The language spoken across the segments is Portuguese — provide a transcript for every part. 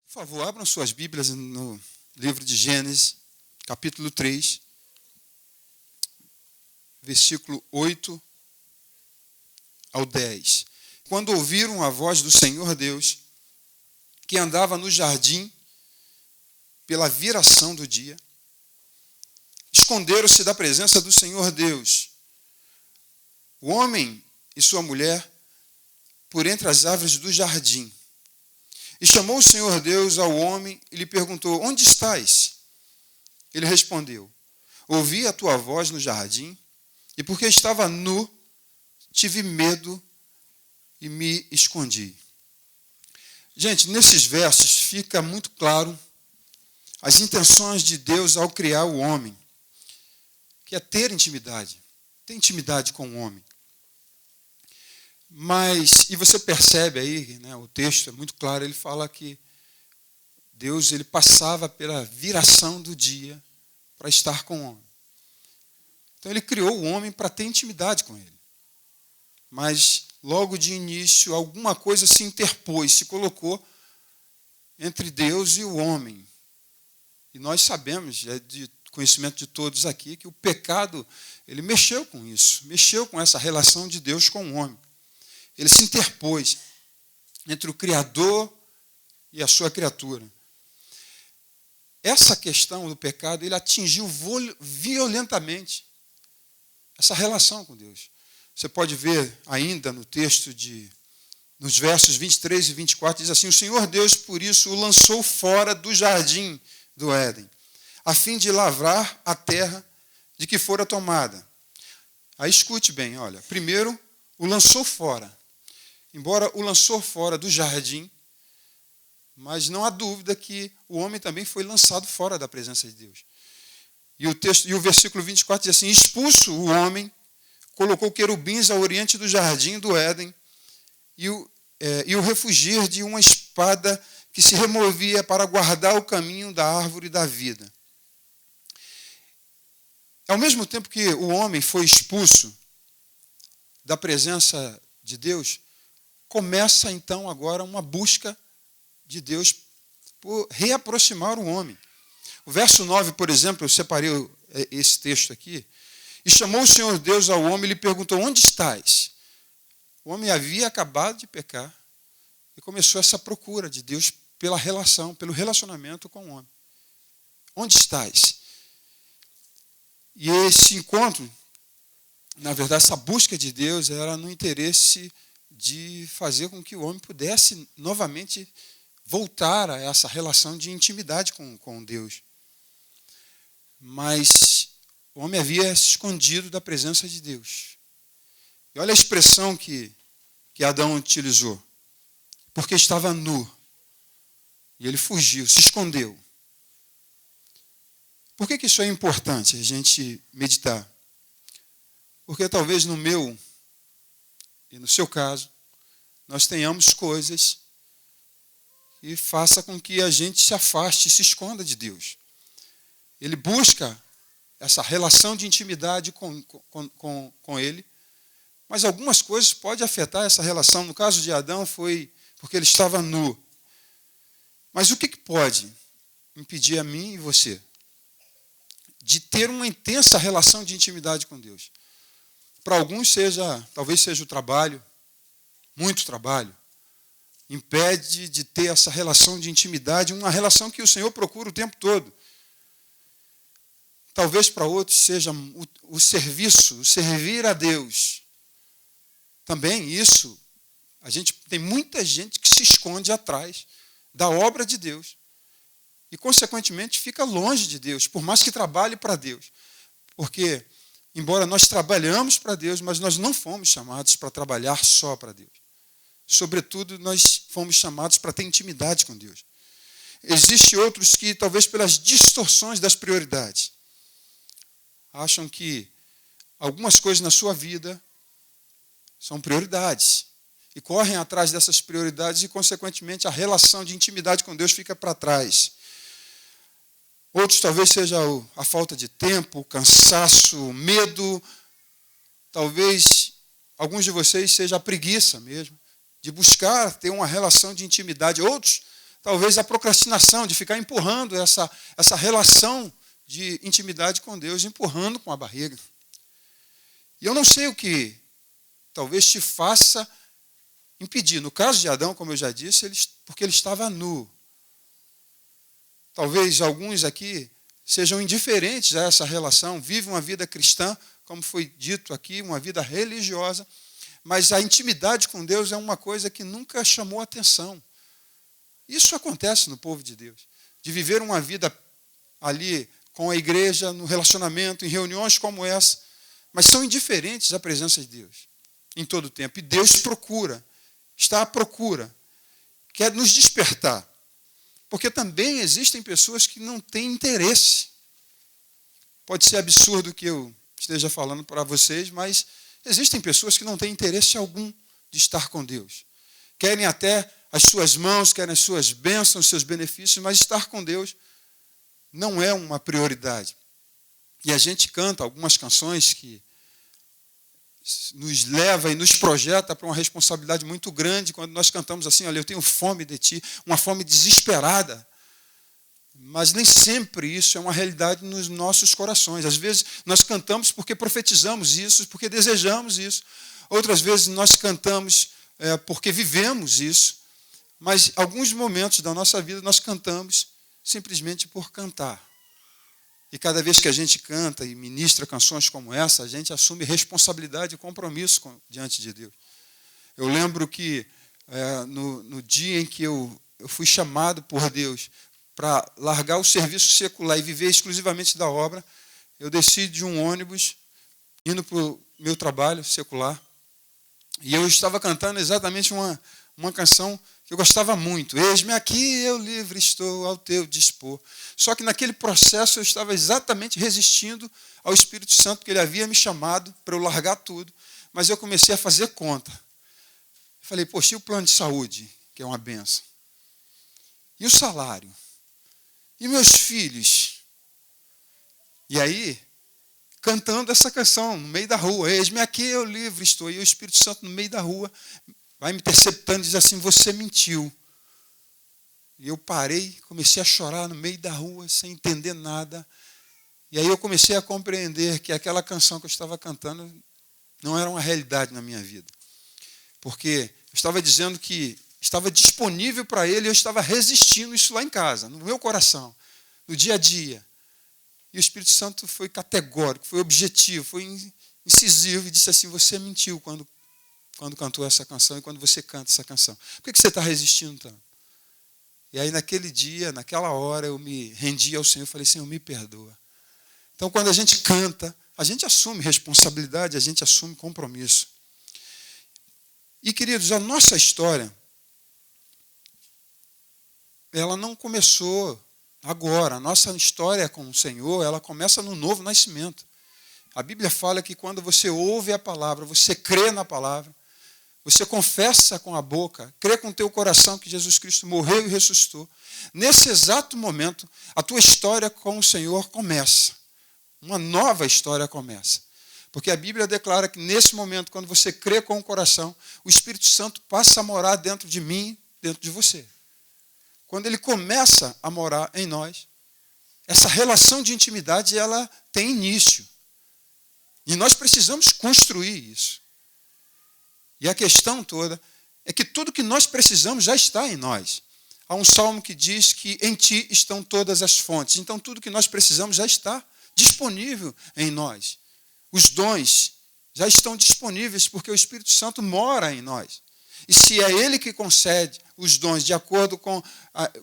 Por favor, abram suas Bíblias no livro de Gênesis, capítulo 3, versículo 8 ao 10. Quando ouviram a voz do Senhor Deus, que andava no jardim pela viração do dia, esconderam-se da presença do Senhor Deus, o homem e sua mulher, por entre as árvores do jardim. E chamou o Senhor Deus ao homem e lhe perguntou: onde estás? Ele respondeu: ouvi a tua voz no jardim, e porque estava nu, tive medo e me escondi. Gente, nesses versos fica muito claro as intenções de Deus ao criar o homem, que é ter intimidade com o homem. Mas, e você percebe aí, né, o texto é muito claro, ele fala que Deus ele passava pela viração do dia para estar com o homem. Então ele criou o homem para ter intimidade com ele. Mas logo de início alguma coisa se interpôs, se colocou entre Deus e o homem. E nós sabemos, é de conhecimento de todos aqui, que o pecado ele mexeu com isso, mexeu com essa relação de Deus com o homem. Ele se interpôs entre o Criador e a sua criatura. Essa questão do pecado, ele atingiu violentamente essa relação com Deus. Você pode ver ainda no texto, nos versos 23 e 24, diz assim: o Senhor Deus, por isso, o lançou fora do jardim do Éden, a fim de lavrar a terra de que fora tomada. Aí escute bem, olha, primeiro o lançou fora. Embora o lançou fora do jardim, mas não há dúvida que o homem também foi lançado fora da presença de Deus. E o versículo 24 diz assim: expulso o homem, colocou querubins ao oriente do jardim do Éden e o refugiar de uma espada que se removia para guardar o caminho da árvore da vida. Ao mesmo tempo que o homem foi expulso da presença de Deus, começa então agora uma busca de Deus por reaproximar o homem. O verso 9, por exemplo, eu separei esse texto aqui. E chamou o Senhor Deus ao homem e lhe perguntou: onde estás? O homem havia acabado de pecar e começou essa procura de Deus pela relação, pelo relacionamento com o homem. Onde estás? E esse encontro, na verdade, essa busca de Deus era no interesse de fazer com que o homem pudesse novamente voltar a essa relação de intimidade com Deus. Mas o homem havia se escondido da presença de Deus. E olha a expressão que Adão utilizou. Porque estava nu. E ele fugiu, se escondeu. Por que isso é importante a gente meditar? Porque talvez no meu e no seu caso, nós tenhamos coisas que façam com que a gente se afaste, se esconda de Deus. Ele busca essa relação de intimidade com Ele, mas algumas coisas podem afetar essa relação. No caso de Adão foi porque ele estava nu. Mas o que pode impedir a mim e você de ter uma intensa relação de intimidade com Deus? Para alguns talvez seja o trabalho, muito trabalho, impede de ter essa relação de intimidade, uma relação que o Senhor procura o tempo todo. Talvez para outros seja o serviço, o servir a Deus. Também isso, tem muita gente que se esconde atrás da obra de Deus e, consequentemente, fica longe de Deus, por mais que trabalhe para Deus. Porque embora nós trabalhamos para Deus, mas nós não fomos chamados para trabalhar só para Deus. Sobretudo, nós fomos chamados para ter intimidade com Deus. Existem outros que, talvez pelas distorções das prioridades, acham que algumas coisas na sua vida são prioridades. E correm atrás dessas prioridades e, consequentemente, a relação de intimidade com Deus fica para trás. Outros talvez seja a falta de tempo, o cansaço, o medo. Talvez alguns de vocês seja a preguiça mesmo, de buscar ter uma relação de intimidade. Outros talvez a procrastinação de ficar empurrando essa relação de intimidade com Deus, empurrando com a barriga. E eu não sei o que talvez te faça impedir. No caso de Adão, como eu já disse, porque ele estava nu. Talvez alguns aqui sejam indiferentes a essa relação, vivem uma vida cristã, como foi dito aqui, uma vida religiosa, mas a intimidade com Deus é uma coisa que nunca chamou atenção. Isso acontece no povo de Deus, de viver uma vida ali com a igreja, no relacionamento, em reuniões como essa, mas são indiferentes à presença de Deus em todo o tempo. E Deus procura, está à procura, quer nos despertar. Porque também existem pessoas que não têm interesse. Pode ser absurdo o que eu esteja falando para vocês, mas existem pessoas que não têm interesse algum de estar com Deus. Querem até as suas mãos, querem as suas bênçãos, os seus benefícios, mas estar com Deus não é uma prioridade. E a gente canta algumas canções que nos leva e nos projeta para uma responsabilidade muito grande quando nós cantamos assim, olha, eu tenho fome de ti, uma fome desesperada. Mas nem sempre isso é uma realidade nos nossos corações. Às vezes nós cantamos porque profetizamos isso, porque desejamos isso. Outras vezes nós cantamos porque vivemos isso. Mas alguns momentos da nossa vida nós cantamos simplesmente por cantar. E cada vez que a gente canta e ministra canções como essa, a gente assume responsabilidade e compromisso diante de Deus. Eu lembro que no dia em que eu fui chamado por Deus para largar o serviço secular e viver exclusivamente da obra, eu desci de um ônibus indo para o meu trabalho secular e eu estava cantando exatamente uma canção que eu gostava muito. Eis-me aqui, eu livre estou ao teu dispor. Só que naquele processo eu estava exatamente resistindo ao Espírito Santo, porque ele havia me chamado para eu largar tudo, mas eu comecei a fazer conta. Falei, poxa, e o plano de saúde, que é uma benção? E o salário? E meus filhos? E aí, cantando essa canção no meio da rua, eis-me aqui, eu livre estou, e o Espírito Santo no meio da rua vai me interceptando e diz assim, você mentiu. E eu parei, comecei a chorar no meio da rua, sem entender nada. E aí eu comecei a compreender que aquela canção que eu estava cantando não era uma realidade na minha vida. Porque eu estava dizendo que estava disponível para ele e eu estava resistindo isso lá em casa, no meu coração, no dia a dia. E o Espírito Santo foi categórico, foi objetivo, foi incisivo e disse assim, você mentiu quando cantou essa canção e quando você canta essa canção. Por que você está resistindo tanto? E aí naquele dia, naquela hora, eu me rendi ao Senhor e falei, Senhor, me perdoa. Então quando a gente canta, a gente assume responsabilidade, a gente assume compromisso. E queridos, a nossa história, ela não começou agora. A nossa história com o Senhor, ela começa no novo nascimento. A Bíblia fala que quando você ouve a palavra, você crê na palavra, você confessa com a boca, crê com o teu coração que Jesus Cristo morreu e ressuscitou. Nesse exato momento, a tua história com o Senhor começa. Uma nova história começa. Porque a Bíblia declara que nesse momento, quando você crê com o coração, o Espírito Santo passa a morar dentro de mim, dentro de você. Quando ele começa a morar em nós, essa relação de intimidade, ela tem início. E nós precisamos construir isso. E a questão toda é que tudo que nós precisamos já está em nós. Há um salmo que diz que em ti estão todas as fontes. Então tudo que nós precisamos já está disponível em nós. Os dons já estão disponíveis porque o Espírito Santo mora em nós. E se é Ele que concede os dons de acordo com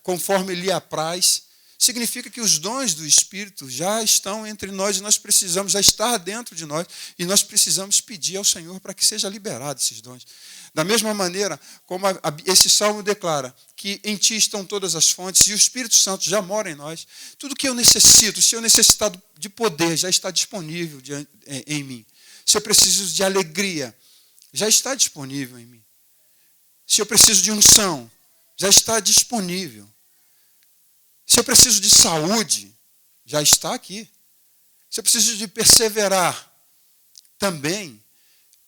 conforme lhe apraz, significa que os dons do Espírito já estão entre nós e nós precisamos já estar dentro de nós e nós precisamos pedir ao Senhor para que seja liberado esses dons. Da mesma maneira como esse salmo declara que em ti estão todas as fontes e o Espírito Santo já mora em nós, tudo que eu necessito, se eu necessitar de poder, já está disponível em mim. Se eu preciso de alegria, já está disponível em mim. Se eu preciso de unção, já está disponível. Se eu preciso de saúde, já está aqui. Se eu preciso de perseverar, também.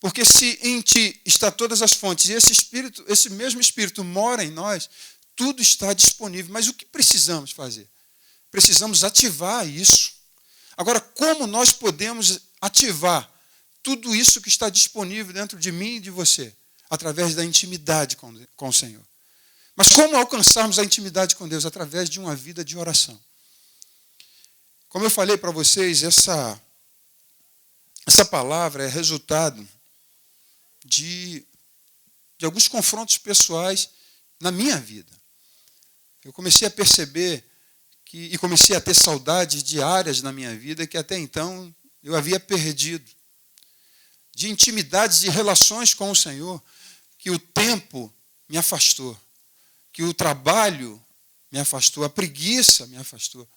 Porque se em ti está todas as fontes e esse mesmo Espírito mora em nós, tudo está disponível. Mas o que precisamos fazer? Precisamos ativar isso. Agora, como nós podemos ativar tudo isso que está disponível dentro de mim e de você? Através da intimidade com o Senhor. Mas como alcançarmos a intimidade com Deus? Através de uma vida de oração. Como eu falei para vocês, essa palavra é resultado de alguns confrontos pessoais na minha vida. Eu comecei a perceber e comecei a ter saudades diárias na minha vida que até então eu havia perdido. De intimidades e relações com o Senhor, que o tempo me afastou, que o trabalho me afastou, a preguiça me afastou.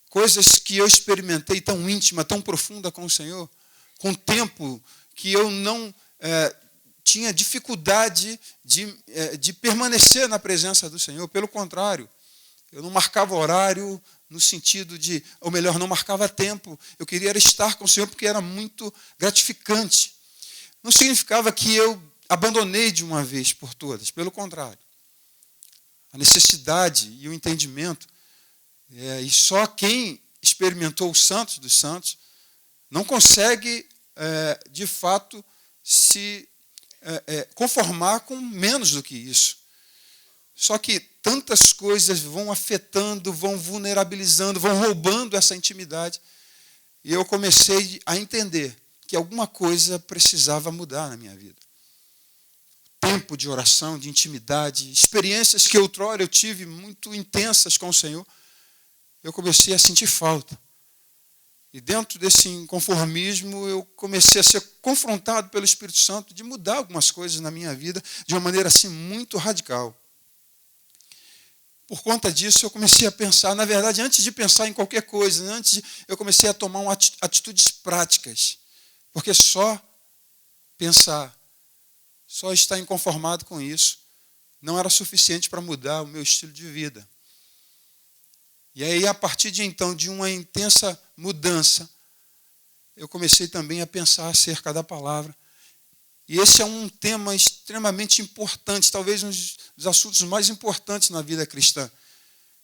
Coisas que eu experimentei tão íntima, tão profunda com o Senhor, com tempo que eu não tinha dificuldade de permanecer na presença do Senhor. Pelo contrário, eu não marcava horário no sentido de, ou melhor, não marcava tempo. Eu queria estar com o Senhor porque era muito gratificante. Não significava que eu abandonei de uma vez por todas. Pelo contrário. A necessidade e o entendimento, e só quem experimentou os santos dos santos não consegue, de fato, se conformar com menos do que isso. Só que tantas coisas vão afetando, vão vulnerabilizando, vão roubando essa intimidade. E eu comecei a entender que alguma coisa precisava mudar na minha vida. Tempo de oração, de intimidade, experiências que outrora eu tive muito intensas com o Senhor, eu comecei a sentir falta. E dentro desse inconformismo, eu comecei a ser confrontado pelo Espírito Santo de mudar algumas coisas na minha vida de uma maneira assim muito radical. Por conta disso, eu comecei a pensar, na verdade, antes de pensar em qualquer coisa, eu comecei a tomar atitudes práticas. Porque só pensar, só estar inconformado com isso, não era suficiente para mudar o meu estilo de vida. E aí, a partir de então, de uma intensa mudança, eu comecei também a pensar acerca da palavra. E esse é um tema extremamente importante, talvez um dos assuntos mais importantes na vida cristã.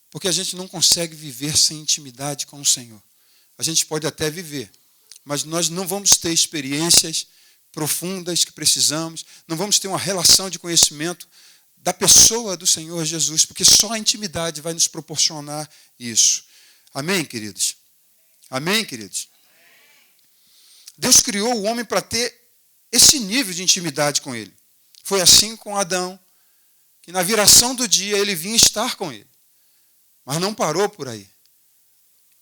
Porque a gente não consegue viver sem intimidade com o Senhor. A gente pode até viver, mas nós não vamos ter experiências profundas que precisamos, não vamos ter uma relação de conhecimento da pessoa do Senhor Jesus, porque só a intimidade vai nos proporcionar isso. Amém, queridos? Amém, queridos? Deus criou o homem para ter esse nível de intimidade com ele. Foi assim com Adão, que na viração do dia ele vinha estar com ele. Mas não parou por aí.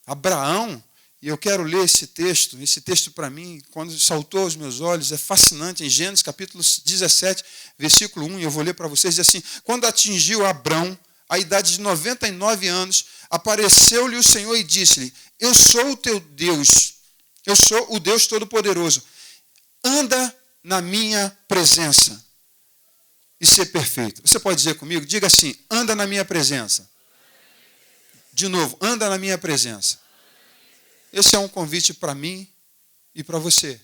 Abraão, e eu quero ler esse texto para mim, quando saltou aos meus olhos, é fascinante, em Gênesis capítulo 17, versículo 1, e eu vou ler para vocês, diz assim: quando atingiu Abrão a idade de 99 anos, apareceu-lhe o Senhor e disse-lhe: eu sou o teu Deus, eu sou o Deus Todo-Poderoso, anda na minha presença e ser perfeito. Você pode dizer comigo? Diga assim: anda na minha presença. De novo, anda na minha presença. Esse é um convite para mim e para você.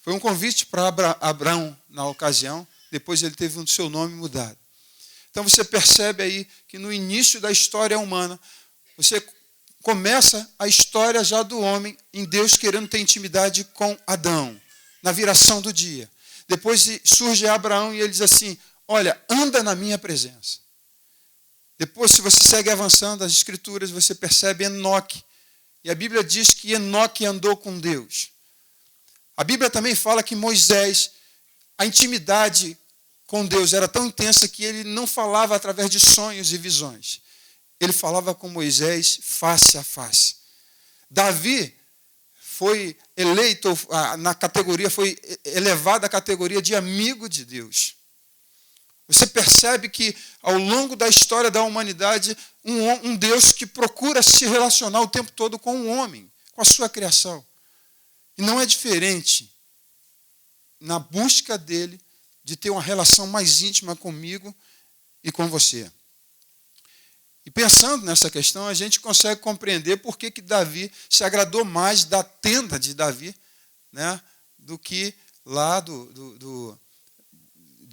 Foi um convite para Abraão na ocasião, depois ele teve o seu nome mudado. Então você percebe aí que no início da história humana, você começa a história já do homem em Deus querendo ter intimidade com Adão, na viração do dia. Depois surge Abraão e ele diz assim: olha, anda na minha presença. Depois, se você segue avançando as Escrituras, você percebe Enoque. E a Bíblia diz que Enoque andou com Deus. A Bíblia também fala que Moisés, a intimidade com Deus era tão intensa que ele não falava através de sonhos e visões. Ele falava com Moisés face a face. Davi foi eleito na categoria, foi elevado à categoria de amigo de Deus. Você percebe que, ao longo da história da humanidade, um Deus que procura se relacionar o tempo todo com o homem, com a sua criação. E não é diferente na busca dele de ter uma relação mais íntima comigo e com você. E pensando nessa questão, a gente consegue compreender por que Davi se agradou mais da tenda de Davi, né, do que lá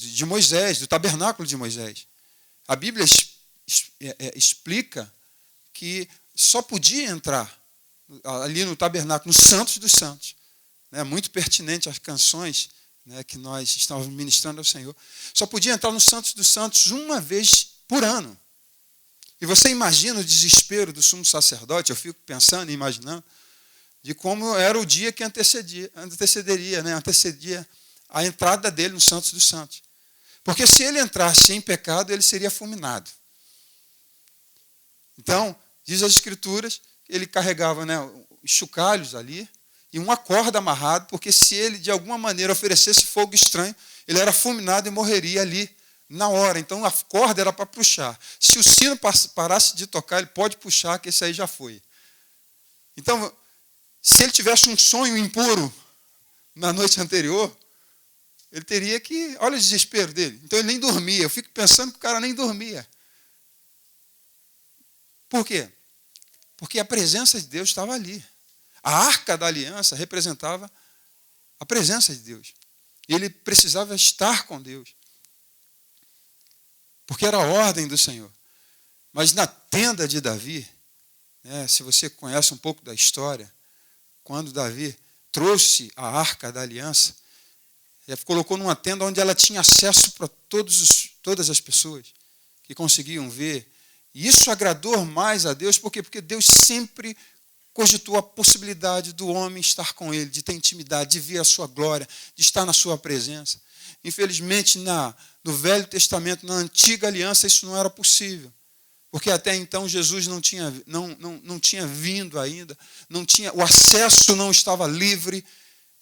de Moisés, do tabernáculo de Moisés. A Bíblia explica que só podia entrar ali no tabernáculo, no Santos dos Santos. Muito pertinente às canções, que nós estávamos ministrando ao Senhor. Só podia entrar no Santos dos Santos uma vez por ano. E você imagina o desespero do sumo sacerdote, eu fico pensando e imaginando, de como era o dia que antecedia a entrada dele no Santos dos Santos. Porque se ele entrasse em pecado, ele seria fulminado. Então, diz as Escrituras, ele carregava os chocalhos ali e uma corda amarrada, porque se ele de alguma maneira oferecesse fogo estranho, ele era fulminado e morreria ali na hora. Então a corda era para puxar. Se o sino parasse de tocar, ele pode puxar, que esse aí já foi. Então, se ele tivesse um sonho impuro na noite anterior, ele teria que... Olha o desespero dele. Então ele nem dormia. Eu fico pensando que o cara nem dormia. Por quê? Porque a presença de Deus estava ali. A arca da aliança representava a presença de Deus. Ele precisava estar com Deus. Porque era a ordem do Senhor. Mas na tenda de Davi, se você conhece um pouco da história, quando Davi trouxe a arca da aliança, ele colocou numa tenda onde ela tinha acesso para todas as pessoas que conseguiam ver. E isso agradou mais a Deus, por quê? Porque Deus sempre cogitou a possibilidade do homem estar com ele, de ter intimidade, de ver a sua glória, de estar na sua presença. Infelizmente, no Velho Testamento, na Antiga Aliança, isso não era possível. Porque até então Jesus não tinha vindo ainda, o acesso não estava livre.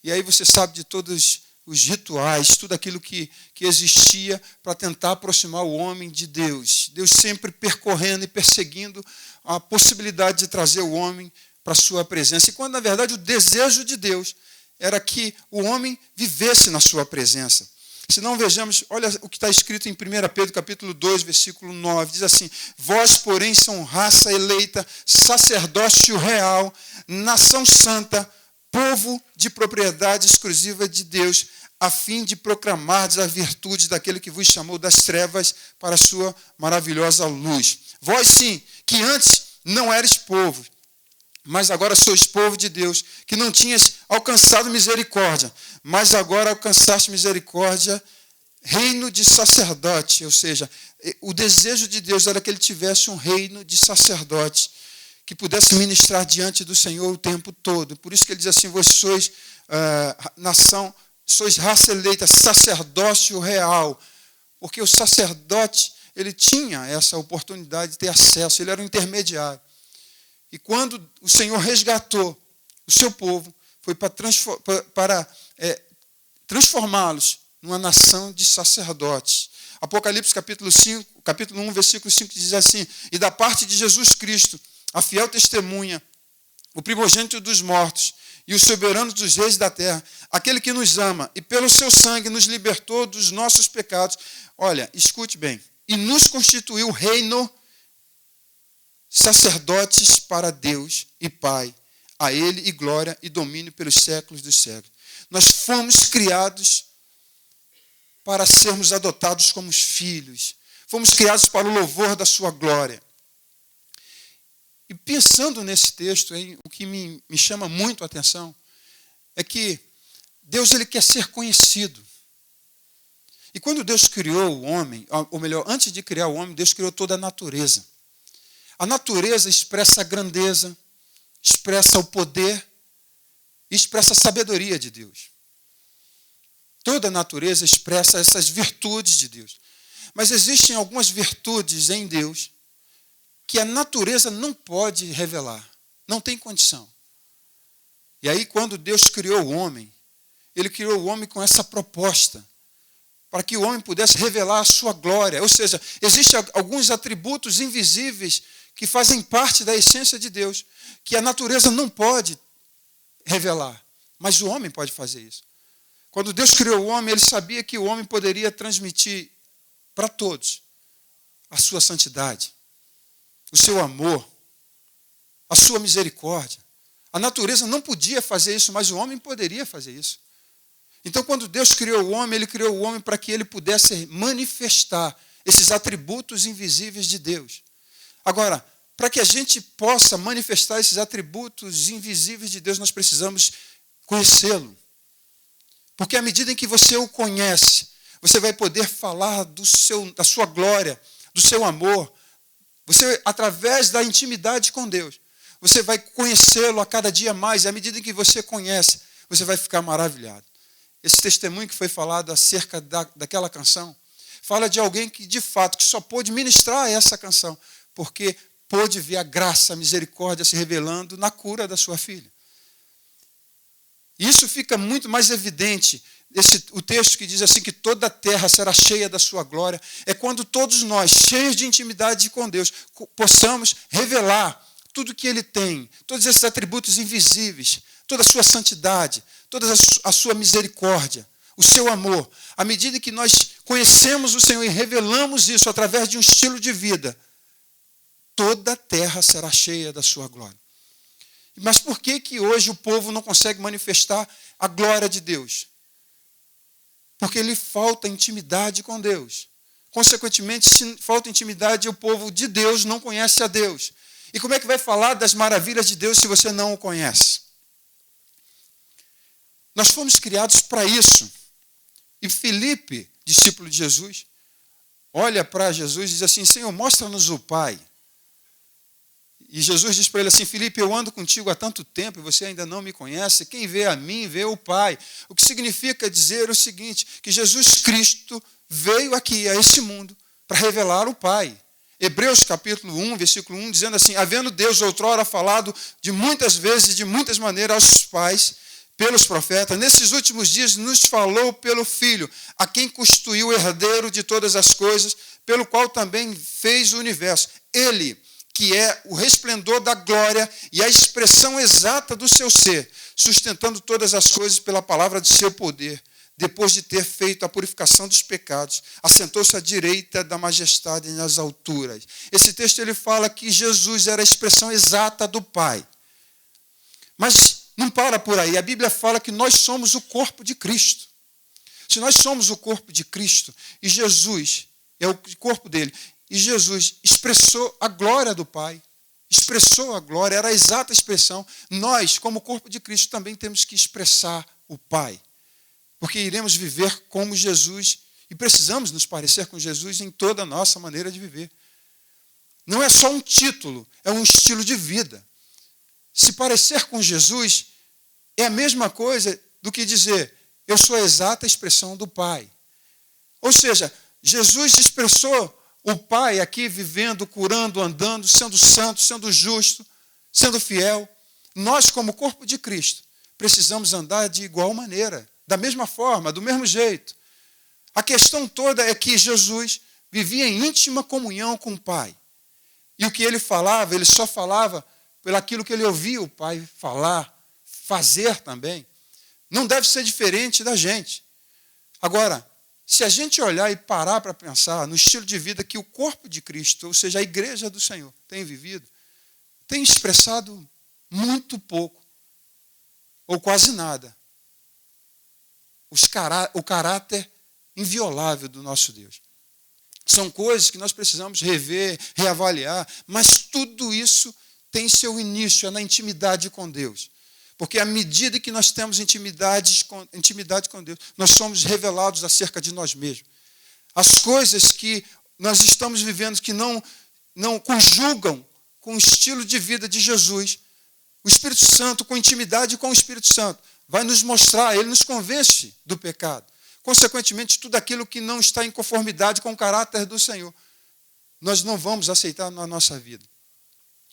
E aí você sabe de todos os rituais, tudo aquilo que existia para tentar aproximar o homem de Deus. Deus sempre percorrendo e perseguindo a possibilidade de trazer o homem para a sua presença. E quando, na verdade, o desejo de Deus era que o homem vivesse na sua presença. Se não vejamos, olha o que está escrito em 1 Pedro, capítulo 2, versículo 9. Diz assim: vós, porém, são raça eleita, sacerdócio real, nação santa, povo de propriedade exclusiva de Deus, a fim de proclamardes a virtude daquele que vos chamou das trevas para a sua maravilhosa luz. Vós, sim, que antes não eres povo, mas agora sois povo de Deus, que não tinhas alcançado misericórdia, mas agora alcançaste misericórdia, reino de sacerdote. Ou seja, o desejo de Deus era que ele tivesse um reino de sacerdote, que pudesse ministrar diante do Senhor o tempo todo. Por isso que ele diz assim: vós sois nação, sois raça eleita, sacerdócio real. Porque o sacerdote, ele tinha essa oportunidade de ter acesso, ele era um intermediário. E quando o Senhor resgatou o seu povo, foi para transformá-los numa nação de sacerdotes. Apocalipse capítulo 1, versículo 5 diz assim: e da parte de Jesus Cristo, a fiel testemunha, o primogênito dos mortos e o soberano dos reis da terra, aquele que nos ama e pelo seu sangue nos libertou dos nossos pecados. Olha, escute bem. E nos constituiu reino, sacerdotes para Deus e Pai. A Ele e glória e domínio pelos séculos dos séculos. Nós fomos criados para sermos adotados como filhos. Fomos criados para o louvor da sua glória. E pensando nesse texto, o que me chama muito a atenção é que Deus ele quer ser conhecido. E quando Deus criou o homem, ou melhor, antes de criar o homem, Deus criou toda a natureza. A natureza expressa a grandeza, expressa o poder e expressa a sabedoria de Deus. Toda a natureza expressa essas virtudes de Deus. Mas existem algumas virtudes em Deus que a natureza não pode revelar, não tem condição. E aí, quando Deus criou o homem, ele criou o homem com essa proposta, para que o homem pudesse revelar a sua glória. Ou seja, existem alguns atributos invisíveis que fazem parte da essência de Deus, que a natureza não pode revelar, mas o homem pode fazer isso. Quando Deus criou o homem, ele sabia que o homem poderia transmitir para todos a sua santidade, o seu amor, a sua misericórdia. A natureza não podia fazer isso, mas o homem poderia fazer isso. Então, quando Deus criou o homem, ele criou o homem para que ele pudesse manifestar esses atributos invisíveis de Deus. Agora, para que a gente possa manifestar esses atributos invisíveis de Deus, nós precisamos conhecê-lo. Porque à medida em que você o conhece, você vai poder falar da sua glória, do seu amor. Você, através da intimidade com Deus, você vai conhecê-lo a cada dia mais. E à medida em que você conhece, você vai ficar maravilhado. Esse testemunho que foi falado acerca daquela canção, fala de alguém que, de fato, que só pôde ministrar essa canção, porque pôde ver a graça, a misericórdia se revelando na cura da sua filha. E isso fica muito mais evidente. O texto que diz assim, que toda a terra será cheia da sua glória, é quando todos nós, cheios de intimidade com Deus, possamos revelar tudo que Ele tem, todos esses atributos invisíveis, toda a sua santidade, toda a sua misericórdia, o seu amor. À medida que nós conhecemos o Senhor e revelamos isso através de um estilo de vida, toda a terra será cheia da sua glória. Mas por que hoje o povo não consegue manifestar a glória de Deus? Porque lhe falta intimidade com Deus. Consequentemente, se falta intimidade, o povo de Deus não conhece a Deus. E como é que vai falar das maravilhas de Deus se você não o conhece? Nós fomos criados para isso. E Filipe, discípulo de Jesus, olha para Jesus e diz assim, Senhor, mostra-nos o Pai. E Jesus diz para ele assim, Filipe, eu ando contigo há tanto tempo e você ainda não me conhece. Quem vê a mim, vê o Pai. O que significa dizer o seguinte, que Jesus Cristo veio aqui a esse mundo para revelar o Pai. Hebreus capítulo 1, versículo 1, dizendo assim, havendo Deus outrora falado de muitas vezes, de muitas maneiras aos pais, pelos profetas, nesses últimos dias nos falou pelo Filho, a quem constituiu o herdeiro de todas as coisas, pelo qual também fez o universo. Ele, que é o resplendor da glória e a expressão exata do seu ser, sustentando todas as coisas pela palavra de seu poder, depois de ter feito a purificação dos pecados, assentou-se à direita da majestade nas alturas. Esse texto ele fala que Jesus era a expressão exata do Pai. Mas não para por aí. A Bíblia fala que nós somos o corpo de Cristo. Se nós somos o corpo de Cristo, e Jesus é o corpo dele, e Jesus expressou a glória do Pai, expressou a glória, era a exata expressão, nós, como corpo de Cristo, também temos que expressar o Pai. Porque iremos viver como Jesus e precisamos nos parecer com Jesus em toda a nossa maneira de viver. Não é só um título, é um estilo de vida. Se parecer com Jesus é a mesma coisa do que dizer, eu sou a exata expressão do Pai. Ou seja, Jesus expressou o Pai aqui vivendo, curando, andando, sendo santo, sendo justo, sendo fiel. Nós, como corpo de Cristo, precisamos andar de igual maneira, da mesma forma, do mesmo jeito. A questão toda é que Jesus vivia em íntima comunhão com o Pai. E o que ele falava, ele só falava pelo aquilo que ele ouvia o Pai falar, fazer também. Não deve ser diferente da gente. Agora, se a gente olhar e parar para pensar no estilo de vida que o corpo de Cristo, ou seja, a igreja do Senhor, tem vivido, tem expressado muito pouco, ou quase nada, o caráter inviolável do nosso Deus. São coisas que nós precisamos rever, reavaliar, mas tudo isso tem seu início na intimidade com Deus. Porque à medida que nós temos intimidade com Deus, nós somos revelados acerca de nós mesmos. As coisas que nós estamos vivendo que não conjugam com o estilo de vida de Jesus, o Espírito Santo, com intimidade com o Espírito Santo, vai nos mostrar, ele nos convence do pecado. Consequentemente, tudo aquilo que não está em conformidade com o caráter do Senhor, nós não vamos aceitar na nossa vida.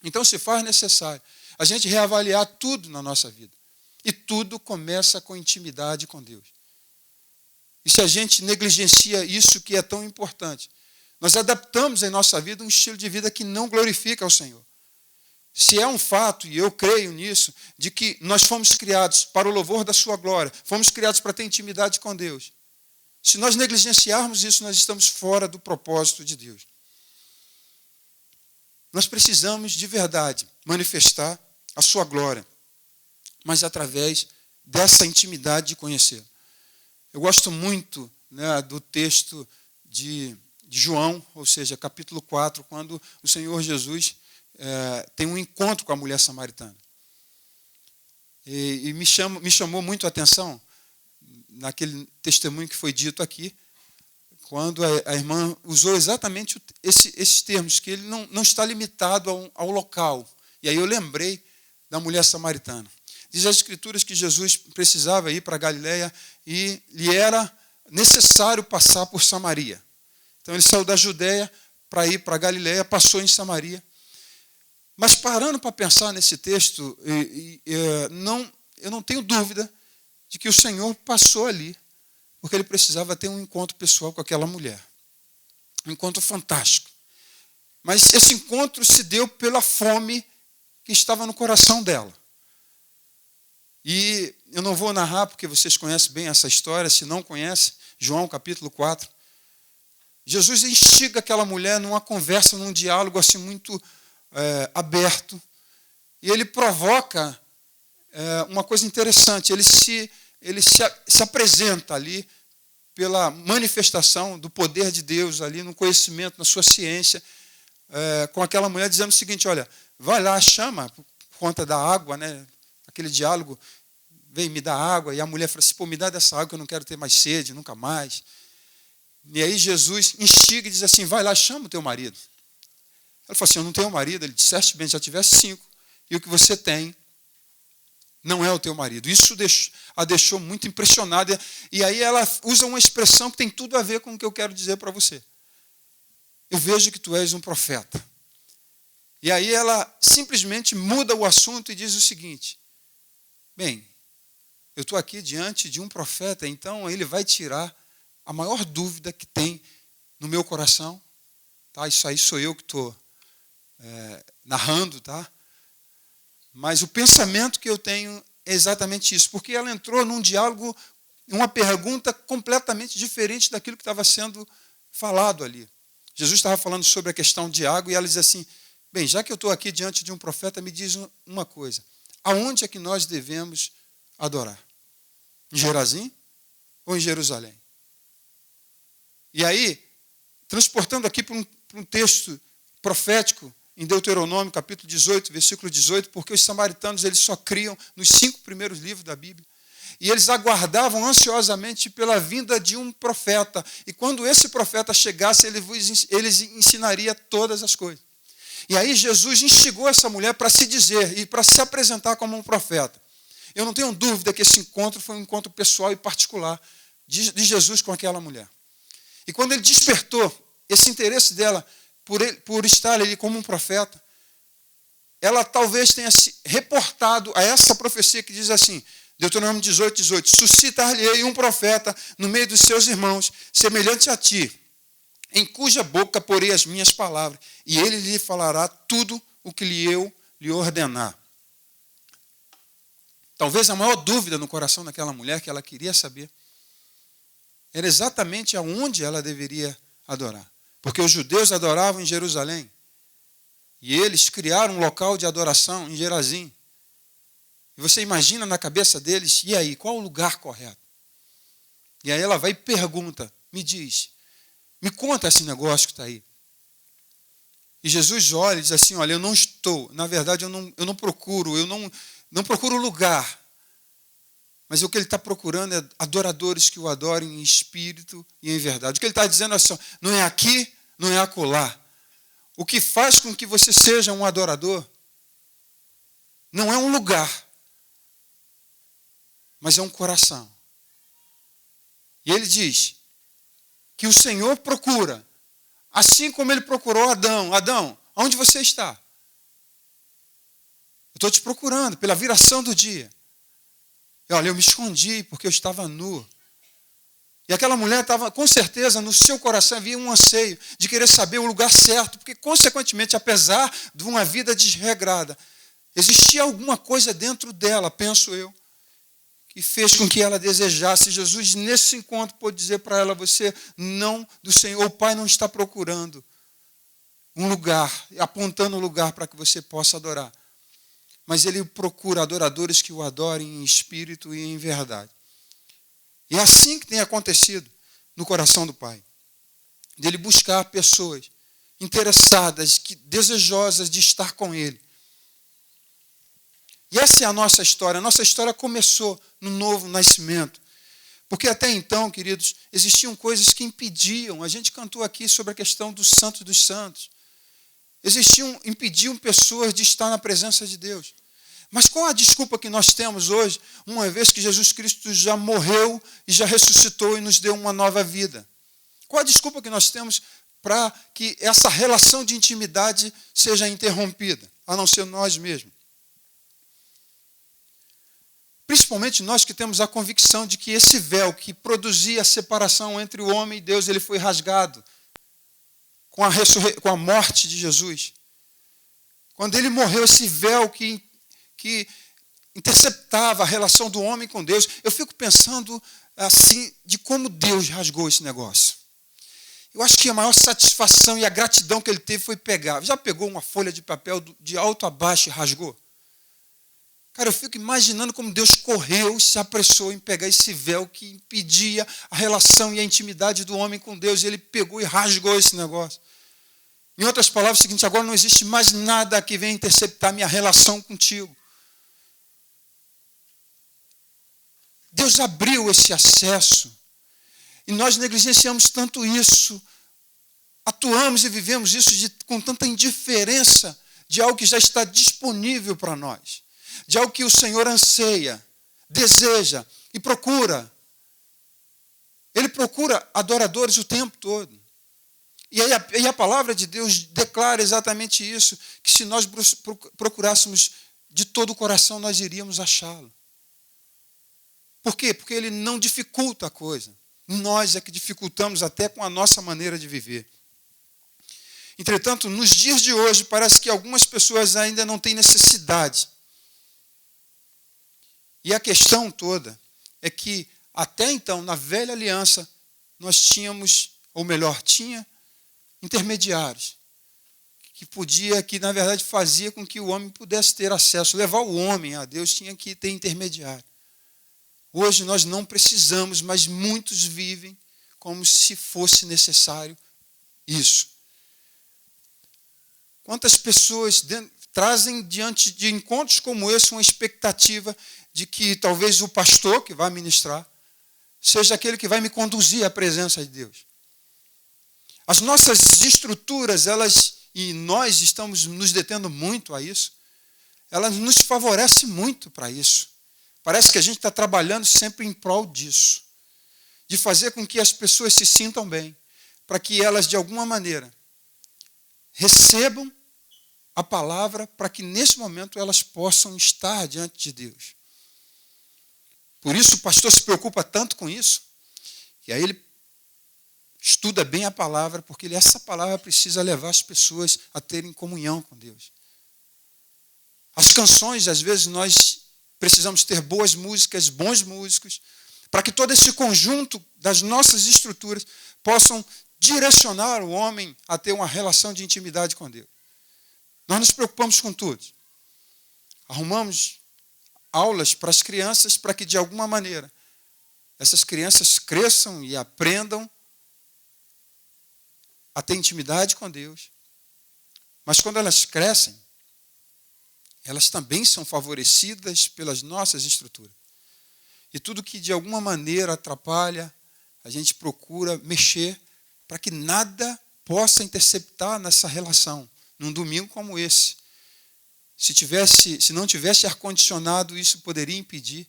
Então, se faz necessário a gente reavaliar tudo na nossa vida. E tudo começa com intimidade com Deus. E se a gente negligencia isso que é tão importante, nós adaptamos em nossa vida um estilo de vida que não glorifica ao Senhor. Se é um fato, e eu creio nisso, de que nós fomos criados para o louvor da sua glória, fomos criados para ter intimidade com Deus. Se nós negligenciarmos isso, nós estamos fora do propósito de Deus. Nós precisamos, de verdade, manifestar a sua glória, mas através dessa intimidade de conhecê-lo. Eu gosto muito, do texto de de João, ou seja, capítulo 4, quando o Senhor Jesus tem um encontro com a mulher samaritana. E me chamou muito a atenção, naquele testemunho que foi dito aqui, quando a irmã usou exatamente esses termos, que ele não está limitado ao local. E aí eu lembrei da mulher samaritana. Diz as Escrituras que Jesus precisava ir para a Galileia e lhe era necessário passar por Samaria. Então ele saiu da Judéia para ir para a Galileia, passou em Samaria. Mas parando para pensar nesse texto, eu não tenho dúvida de que o Senhor passou ali, porque ele precisava ter um encontro pessoal com aquela mulher. Um encontro fantástico. Mas esse encontro se deu pela fome que estava no coração dela. E eu não vou narrar, porque vocês conhecem bem essa história, se não conhecem, João capítulo 4. Jesus instiga aquela mulher numa conversa, num diálogo assim muito aberto. E ele provoca uma coisa interessante. Ele se apresenta ali pela manifestação do poder de Deus ali, no conhecimento, na sua ciência, com aquela mulher dizendo o seguinte: olha, vai lá, chama, por conta da água, né? Aquele diálogo, vem, me dá água, e a mulher fala assim: pô, me dá dessa água que eu não quero ter mais sede, nunca mais. E aí Jesus instiga e diz assim: vai lá, chama o teu marido. Ela falou assim: eu não tenho marido. Ele disse: certo, bem, já tivesse 5, e o que você tem não é o teu marido. Isso a deixou muito impressionada. E aí ela usa uma expressão que tem tudo a ver com o que eu quero dizer para você. Eu vejo que tu és um profeta. E aí ela simplesmente muda o assunto e diz o seguinte: bem, eu estou aqui diante de um profeta, então ele vai tirar a maior dúvida que tem no meu coração. Tá? Isso aí sou eu que estou narrando, tá? Mas o pensamento que eu tenho é exatamente isso, porque ela entrou num diálogo, uma pergunta completamente diferente daquilo que estava sendo falado ali. Jesus estava falando sobre a questão de água e ela diz assim: bem, já que eu estou aqui diante de um profeta, me diz uma coisa: aonde é que nós devemos adorar? Em Gerazim ou em Jerusalém? E aí, transportando aqui para um texto profético, em Deuteronômio, capítulo 18, versículo 18, porque os samaritanos eles só criam nos 5 primeiros livros da Bíblia. E eles aguardavam ansiosamente pela vinda de um profeta. E quando esse profeta chegasse, eles ensinaria todas as coisas. E aí Jesus instigou essa mulher para se dizer e para se apresentar como um profeta. Eu não tenho dúvida que esse encontro foi um encontro pessoal e particular de Jesus com aquela mulher. E quando ele despertou esse interesse dela por estar ali como um profeta, ela talvez tenha se reportado a essa profecia que diz assim, Deuteronômio 18, 18, suscitar-lhe-ei um profeta no meio dos seus irmãos, semelhante a ti, em cuja boca porei as minhas palavras, e ele lhe falará tudo o que eu lhe ordenar. Talvez a maior dúvida no coração daquela mulher que ela queria saber era exatamente aonde ela deveria adorar. Porque os judeus adoravam em Jerusalém. E eles criaram um local de adoração em Gerazim. E você imagina na cabeça deles, e aí, qual o lugar correto? E aí ela vai e pergunta, me diz, me conta esse negócio que está aí. E Jesus olha e diz assim, olha, eu não estou, na verdade eu não procuro lugar. Mas o que ele está procurando é adoradores que o adorem em espírito e em verdade. O que ele está dizendo é assim, não é aqui, não é acolá. O que faz com que você seja um adorador não é um lugar, mas é um coração. E ele diz que o Senhor procura, assim como ele procurou Adão. Adão, onde você está? Eu estou te procurando pela viração do dia. E olha, eu me escondi porque eu estava nu. E aquela mulher estava, com certeza, no seu coração havia um anseio de querer saber o lugar certo, porque, consequentemente, apesar de uma vida desregrada, existia alguma coisa dentro dela, penso eu, que fez com que ela desejasse. Jesus, nesse encontro, pôde dizer para ela, você não, do Senhor, o Pai não está procurando um lugar, apontando um lugar para que você possa adorar. Mas ele procura adoradores que o adorem em espírito e em verdade. E é assim que tem acontecido no coração do Pai. dele buscar pessoas interessadas, desejosas de estar com ele. E essa é a nossa história. A nossa história começou no novo nascimento. Porque até então, queridos, existiam coisas que impediam. A gente cantou aqui sobre a questão do Santo dos Santos. Impediam pessoas de estar na presença de Deus. Mas qual a desculpa que nós temos hoje, uma vez que Jesus Cristo já morreu e já ressuscitou e nos deu uma nova vida? Qual a desculpa que nós temos para que essa relação de intimidade seja interrompida, a não ser nós mesmos? Principalmente nós que temos a convicção de que esse véu que produzia a separação entre o homem e Deus, ele foi rasgado com a morte de Jesus. Quando ele morreu, esse véu que interceptava a relação do homem com Deus, eu fico pensando assim, de como Deus rasgou esse negócio. Eu acho que a maior satisfação e a gratidão que ele teve foi pegar. Já pegou uma folha de papel de alto a baixo e rasgou? Cara, eu fico imaginando como Deus correu e se apressou em pegar esse véu que impedia a relação e a intimidade do homem com Deus. E ele pegou e rasgou esse negócio. Em outras palavras, é o seguinte: agora não existe mais nada que venha interceptar minha relação contigo. Deus abriu esse acesso. E nós negligenciamos tanto isso. Atuamos e vivemos isso com tanta indiferença de algo que já está disponível para nós. De algo que o Senhor anseia, deseja e procura. Ele procura adoradores o tempo todo. E a palavra de Deus declara exatamente isso, que se nós procurássemos de todo o coração, nós iríamos achá-lo. Por quê? Porque ele não dificulta a coisa. Nós é que dificultamos até com a nossa maneira de viver. Entretanto, nos dias de hoje, parece que algumas pessoas ainda não têm necessidade. E a questão toda é que, até então, na velha aliança, nós tínhamos, ou melhor, tinha intermediários, que na verdade fazia com que o homem pudesse ter acesso, levar o homem a Deus, tinha que ter intermediário. Hoje nós não precisamos, mas muitos vivem como se fosse necessário isso. Quantas pessoas trazem diante de encontros como esse uma expectativa de que talvez o pastor que vai ministrar seja aquele que vai me conduzir à presença de Deus. As nossas estruturas, e nós estamos nos detendo muito a isso, elas nos favorecem muito para isso. Parece que a gente está trabalhando sempre em prol disso, de fazer com que as pessoas se sintam bem, para que elas, de alguma maneira, recebam a palavra, para que, nesse momento, elas possam estar diante de Deus. Por isso, o pastor se preocupa tanto com isso, e aí ele estuda bem a palavra, porque essa palavra precisa levar as pessoas a terem comunhão com Deus. As canções, às vezes, nós precisamos ter boas músicas, bons músicos, para que todo esse conjunto das nossas estruturas possam direcionar o homem a ter uma relação de intimidade com Deus. Nós nos preocupamos com tudo. Arrumamos aulas para as crianças para que, de alguma maneira, essas crianças cresçam e aprendam a ter intimidade com Deus. Mas quando elas crescem, elas também são favorecidas pelas nossas estruturas. E tudo que de alguma maneira atrapalha, a gente procura mexer para que nada possa interceptar nessa relação. Num domingo como esse. Se não tivesse ar-condicionado, isso poderia impedir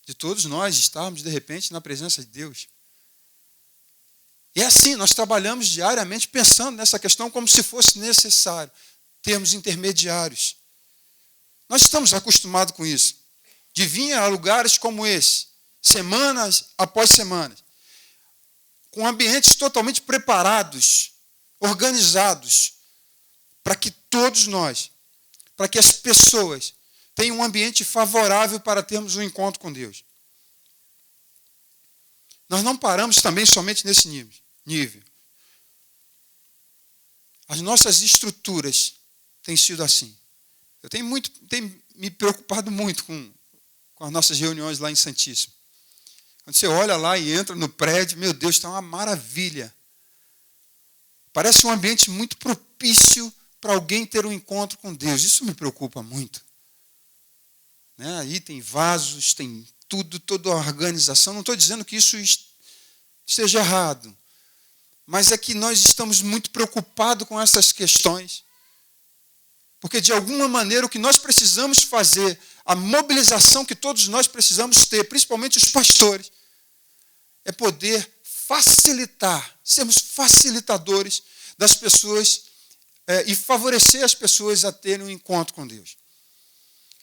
de todos nós estarmos, de repente, na presença de Deus. E é assim, nós trabalhamos diariamente pensando nessa questão como se fosse necessário termos intermediários. Nós estamos acostumados com isso, de vir a lugares como esse, semanas após semanas, com ambientes totalmente preparados, organizados, para que todos nós, para que as pessoas tenham um ambiente favorável para termos um encontro com Deus. Nós não paramos também somente nesse nível. As nossas estruturas têm sido assim. Eu tenho me preocupado muito com as nossas reuniões lá em Santíssimo. Quando você olha lá e entra no prédio, meu Deus, está uma maravilha. Parece um ambiente muito propício para alguém ter um encontro com Deus. Isso me preocupa muito. Né? Aí tem vasos, tem tudo, toda a organização. Não estou dizendo que isso esteja errado. Mas é que nós estamos muito preocupados com essas questões. Porque, de alguma maneira, o que nós precisamos fazer, a mobilização que todos nós precisamos ter, principalmente os pastores, é poder facilitar, sermos facilitadores das pessoas e favorecer as pessoas a terem um encontro com Deus.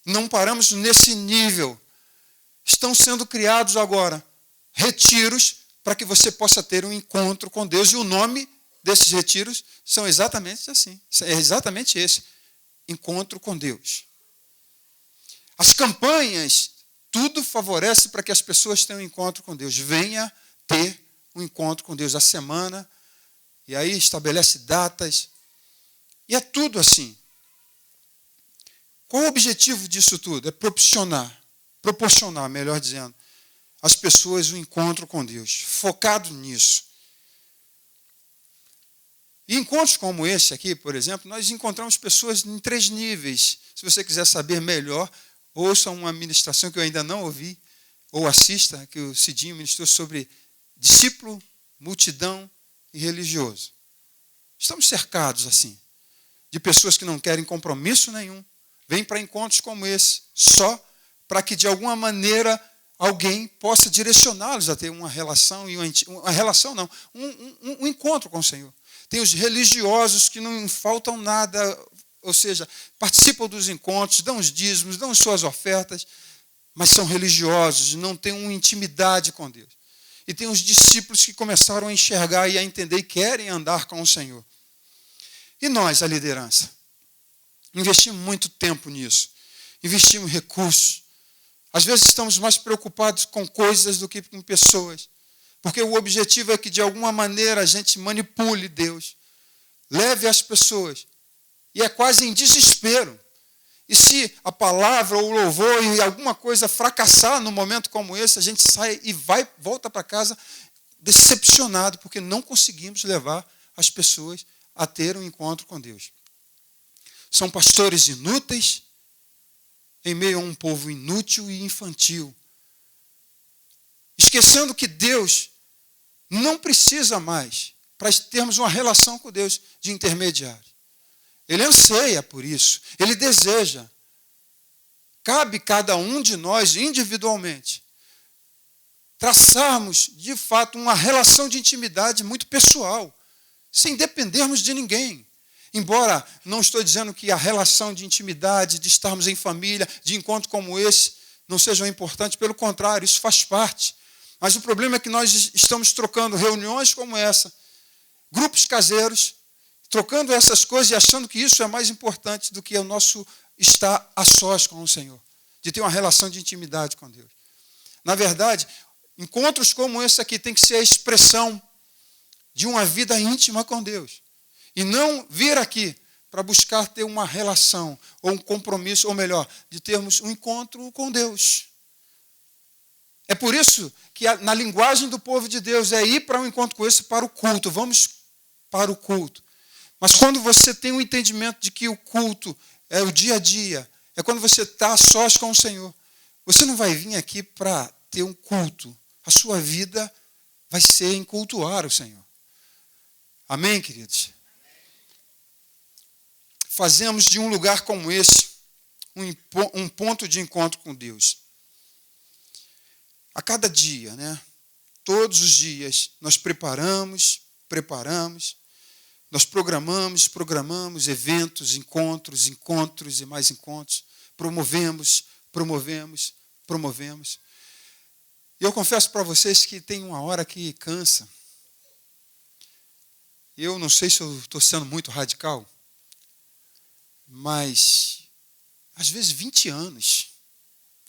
Não paramos nesse nível. Estão sendo criados agora retiros para que você possa ter um encontro com Deus. E o nome desses retiros são exatamente assim. É exatamente esse. Encontro com Deus. As campanhas, tudo favorece para que as pessoas tenham um encontro com Deus. Venha ter um encontro com Deus a semana, e aí estabelece datas, e é tudo assim. Qual o objetivo disso tudo? É proporcionar, melhor dizendo, às pessoas um encontro com Deus, focado nisso. E encontros como esse aqui, por exemplo, nós encontramos pessoas em 3 níveis. Se você quiser saber melhor, ouça uma ministração que eu ainda não ouvi, ou assista, que o Cidinho ministrou sobre discípulo, multidão e religioso. Estamos cercados assim, de pessoas que não querem compromisso nenhum, vêm para encontros como esse, só para que de alguma maneira alguém possa direcioná-los a ter uma relação, um encontro com o Senhor. Tem os religiosos que não faltam nada, ou seja, participam dos encontros, dão os dízimos, dão as suas ofertas, mas são religiosos, não têm uma intimidade com Deus. E tem os discípulos que começaram a enxergar e a entender e querem andar com o Senhor. E nós, a liderança, investimos muito tempo nisso, investimos recursos. Às vezes estamos mais preocupados com coisas do que com pessoas. Porque o objetivo é que, de alguma maneira, a gente manipule Deus, leve as pessoas. E é quase em desespero. E se a palavra ou o louvor e alguma coisa fracassar num momento como esse, a gente sai e volta para casa decepcionado, porque não conseguimos levar as pessoas a ter um encontro com Deus. São pastores inúteis, em meio a um povo inútil e infantil. Esquecendo que Deus não precisa mais, para termos uma relação com Deus, de intermediário. Ele anseia por isso, ele deseja. Cabe cada um de nós, individualmente, traçarmos, de fato, uma relação de intimidade muito pessoal, sem dependermos de ninguém. Embora não estou dizendo que a relação de intimidade, de estarmos em família, de encontro como esse, não sejam importantes, pelo contrário, isso faz parte. Mas o problema é que nós estamos trocando reuniões como essa, grupos caseiros, trocando essas coisas e achando que isso é mais importante do que o nosso estar a sós com o Senhor, de ter uma relação de intimidade com Deus. Na verdade, encontros como esse aqui tem que ser a expressão de uma vida íntima com Deus. E não vir aqui para buscar ter uma relação, ou um compromisso, ou melhor, de termos um encontro com Deus. É por isso que na linguagem do povo de Deus é ir para um encontro com esse, para o culto. Vamos para o culto. Mas quando você tem um entendimento de que o culto é o dia a dia, é quando você está a sós com o Senhor, você não vai vir aqui para ter um culto. A sua vida vai ser em cultuar o Senhor. Amém, queridos? Fazemos de um lugar como esse um ponto de encontro com Deus. A cada dia, né? Todos os dias, nós preparamos, nós programamos eventos, encontros e mais encontros, promovemos. E eu confesso para vocês que tem uma hora que cansa. Eu não sei se eu estou sendo muito radical, mas às vezes 20 anos.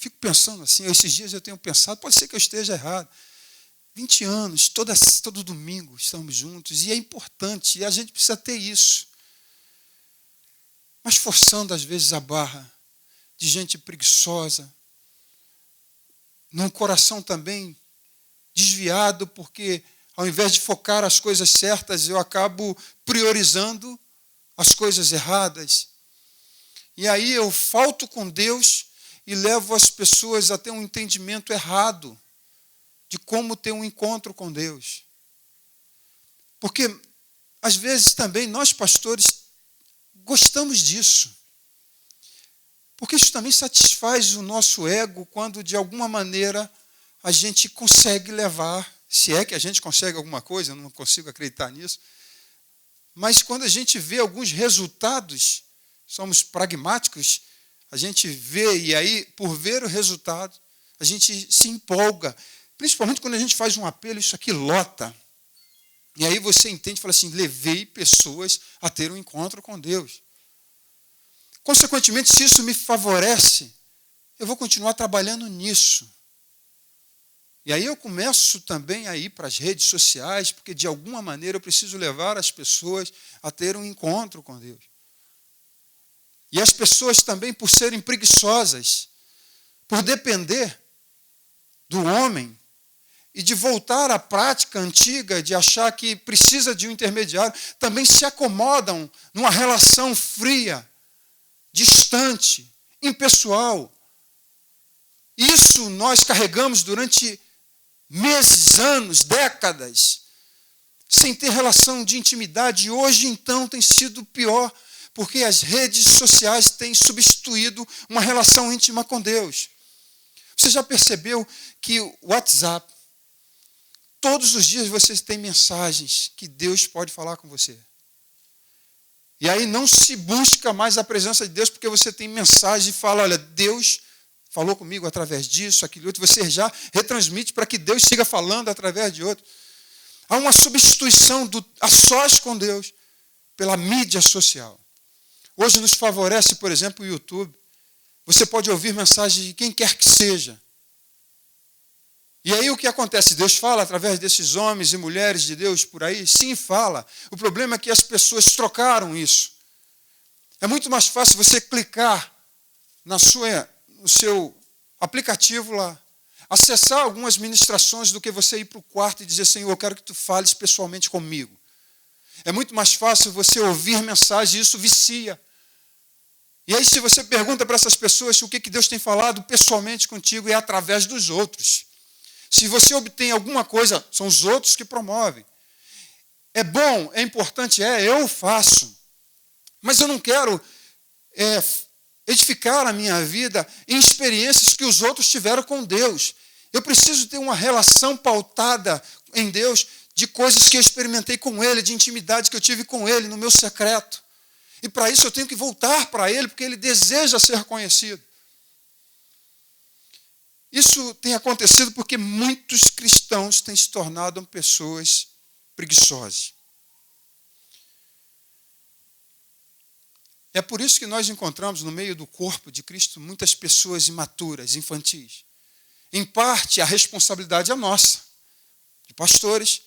Fico pensando assim, esses dias eu tenho pensado, pode ser que eu esteja errado. 20 anos, todo domingo estamos juntos, e é importante, e a gente precisa ter isso. Mas forçando às vezes a barra de gente preguiçosa, num coração também desviado, porque ao invés de focar as coisas certas, eu acabo priorizando as coisas erradas. E aí eu falto com Deus e levo as pessoas a ter um entendimento errado de como ter um encontro com Deus. Porque, às vezes, também nós, pastores, gostamos disso. Porque isso também satisfaz o nosso ego quando, de alguma maneira, a gente consegue levar, se é que a gente consegue alguma coisa, eu não consigo acreditar nisso, mas quando a gente vê alguns resultados, somos pragmáticos, a gente vê, e aí, por ver o resultado, a gente se empolga. Principalmente quando a gente faz um apelo, isso aqui lota. E aí você entende e fala assim, levei pessoas a ter um encontro com Deus. Consequentemente, se isso me favorece, eu vou continuar trabalhando nisso. E aí eu começo também a ir para as redes sociais, porque de alguma maneira eu preciso levar as pessoas a ter um encontro com Deus. E as pessoas também, por serem preguiçosas, por depender do homem, e de voltar à prática antiga de achar que precisa de um intermediário, também se acomodam numa relação fria, distante, impessoal. Isso nós carregamos durante meses, anos, décadas, sem ter relação de intimidade. E hoje, então, tem sido pior, porque as redes sociais têm substituído uma relação íntima com Deus. Você já percebeu que o WhatsApp, todos os dias você tem mensagens que Deus pode falar com você. E aí não se busca mais a presença de Deus, porque você tem mensagem e fala, olha, Deus falou comigo através disso, aquilo outro. Você já retransmite para que Deus siga falando através de outro. Há uma substituição a sós com Deus pela mídia social. Hoje nos favorece, por exemplo, o YouTube. Você pode ouvir mensagens de quem quer que seja. E aí o que acontece? Deus fala através desses homens e mulheres de Deus por aí? Sim, fala. O problema é que as pessoas trocaram isso. É muito mais fácil você clicar no seu aplicativo lá, acessar algumas ministrações do que você ir para o quarto e dizer, Senhor, eu quero que tu fales pessoalmente comigo. É muito mais fácil você ouvir mensagem e isso vicia. E aí se você pergunta para essas pessoas o que Deus tem falado pessoalmente contigo, é através dos outros. Se você obtém alguma coisa, são os outros que promovem. É bom, é importante, eu faço. Mas eu não quero edificar a minha vida em experiências que os outros tiveram com Deus. Eu preciso ter uma relação pautada em Deus de coisas que eu experimentei com Ele, de intimidade que eu tive com Ele no meu secreto. E para isso eu tenho que voltar para Ele, porque Ele deseja ser conhecido. Isso tem acontecido porque muitos cristãos têm se tornado pessoas preguiçosas. É por isso que nós encontramos no meio do corpo de Cristo muitas pessoas imaturas, infantis. Em parte, a responsabilidade é nossa, de pastores,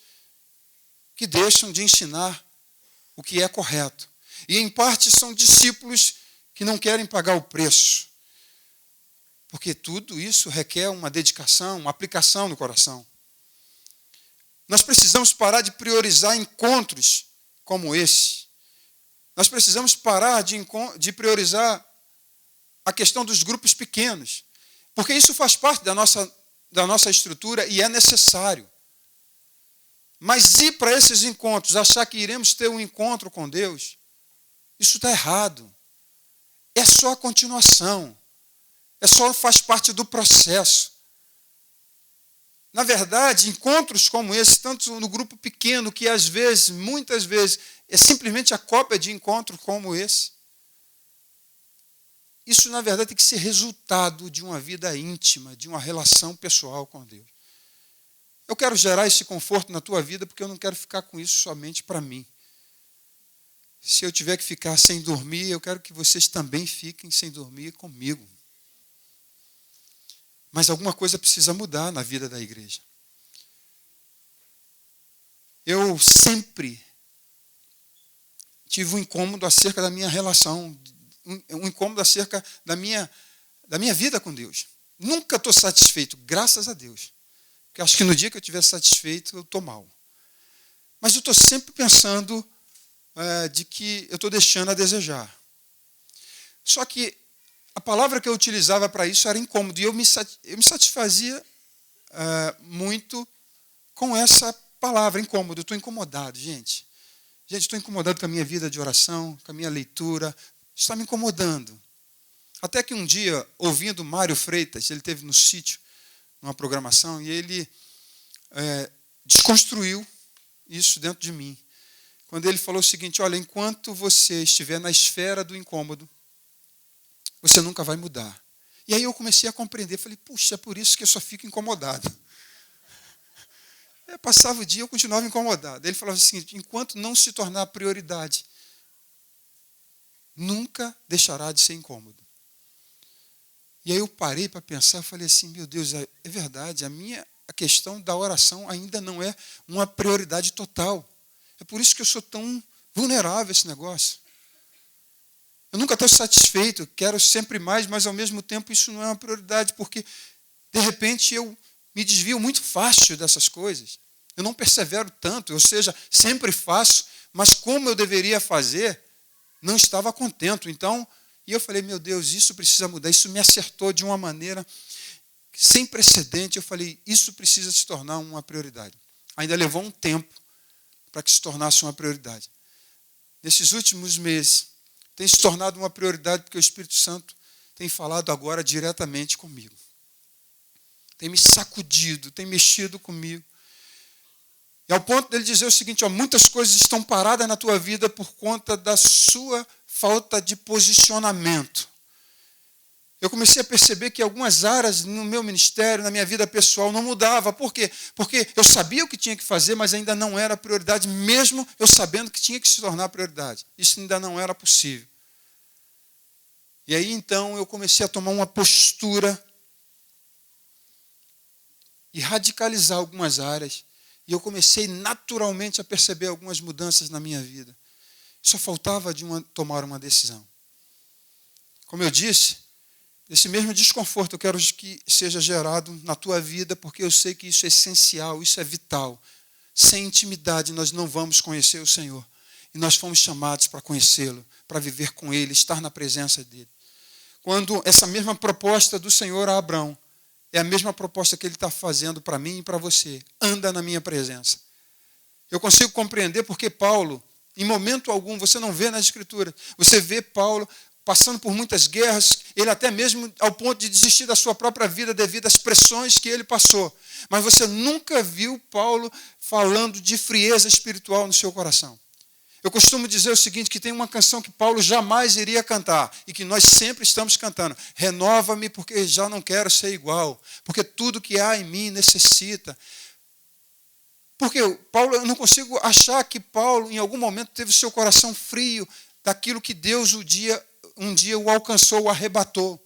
que deixam de ensinar o que é correto. E, em parte, são discípulos que não querem pagar o preço. Porque tudo isso requer uma dedicação, uma aplicação no coração. Nós precisamos parar de priorizar encontros como esse. Nós precisamos parar de priorizar a questão dos grupos pequenos. Porque isso faz parte da nossa estrutura e é necessário. Mas ir para esses encontros, achar que iremos ter um encontro com Deus, isso está errado. É só a continuação. Faz parte do processo. Na verdade, encontros como esse, tanto no grupo pequeno, que às vezes, muitas vezes, é simplesmente a cópia de encontro como esse. Isso, na verdade, tem que ser resultado de uma vida íntima, de uma relação pessoal com Deus. Eu quero gerar esse conforto na tua vida, porque eu não quero ficar com isso somente para mim. Se eu tiver que ficar sem dormir, eu quero que vocês também fiquem sem dormir comigo. Mas alguma coisa precisa mudar na vida da igreja. Eu sempre tive um incômodo acerca da minha relação, um incômodo acerca da minha vida com Deus. Nunca estou satisfeito, graças a Deus. Porque acho que no dia que eu estiver satisfeito, eu estou mal. Mas eu estou sempre pensando de que eu estou deixando a desejar. Só que a palavra que eu utilizava para isso era incômodo. E eu me satisfazia muito com essa palavra, incômodo. Eu estou incomodado, gente. Gente, estou incomodado com a minha vida de oração, com a minha leitura. Está me incomodando. Até que um dia, ouvindo Mário Freitas, ele esteve no sítio, numa programação, e ele desconstruiu isso dentro de mim. Quando ele falou o seguinte: olha, enquanto você estiver na esfera do incômodo, você nunca vai mudar. E aí eu comecei a compreender, falei, puxa, é por isso que eu só fico incomodado. Passava o dia e eu continuava incomodado. Ele falava o seguinte: enquanto não se tornar prioridade, nunca deixará de ser incômodo. E aí eu parei para pensar e falei assim, meu Deus, é verdade, a questão da oração ainda não é uma prioridade total. É por isso que eu sou tão vulnerável a esse negócio. Eu nunca estou satisfeito, quero sempre mais, mas ao mesmo tempo isso não é uma prioridade, porque de repente eu me desvio muito fácil dessas coisas. Eu não persevero tanto, ou seja, sempre faço, mas como eu deveria fazer, não estava contento. Então, e eu falei, meu Deus, isso precisa mudar. Isso me acertou de uma maneira sem precedente. Eu falei, isso precisa se tornar uma prioridade. Ainda levou um tempo para que se tornasse uma prioridade. Nesses últimos meses, tem se tornado uma prioridade porque o Espírito Santo tem falado agora diretamente comigo. Tem me sacudido, tem mexido comigo. E ao ponto dele dizer o seguinte, muitas coisas estão paradas na tua vida por conta da sua falta de posicionamento. Eu comecei a perceber que algumas áreas no meu ministério, na minha vida pessoal, não mudava. Por quê? Porque eu sabia o que tinha que fazer, mas ainda não era prioridade, mesmo eu sabendo que tinha que se tornar prioridade. Isso ainda não era possível. E aí, então, eu comecei a tomar uma postura e radicalizar algumas áreas. E eu comecei naturalmente a perceber algumas mudanças na minha vida. Só faltava tomar uma decisão. Como eu disse, esse mesmo desconforto eu quero que seja gerado na tua vida, porque eu sei que isso é essencial, isso é vital. Sem intimidade nós não vamos conhecer o Senhor. E nós fomos chamados para conhecê-lo, para viver com Ele, estar na presença dEle. Quando essa mesma proposta do Senhor a Abraão, é a mesma proposta que Ele está fazendo para mim e para você. Anda na minha presença. Eu consigo compreender porque Paulo, em momento algum, você não vê na Escritura, você vê Paulo passando por muitas guerras, ele até mesmo ao ponto de desistir da sua própria vida devido às pressões que ele passou. Mas você nunca viu Paulo falando de frieza espiritual no seu coração. Eu costumo dizer o seguinte, que tem uma canção que Paulo jamais iria cantar, e que nós sempre estamos cantando. Renova-me porque já não quero ser igual, porque tudo que há em mim necessita. Porque Paulo, eu não consigo achar que Paulo, em algum momento, teve o seu coração frio daquilo que Deus um dia o alcançou, o arrebatou.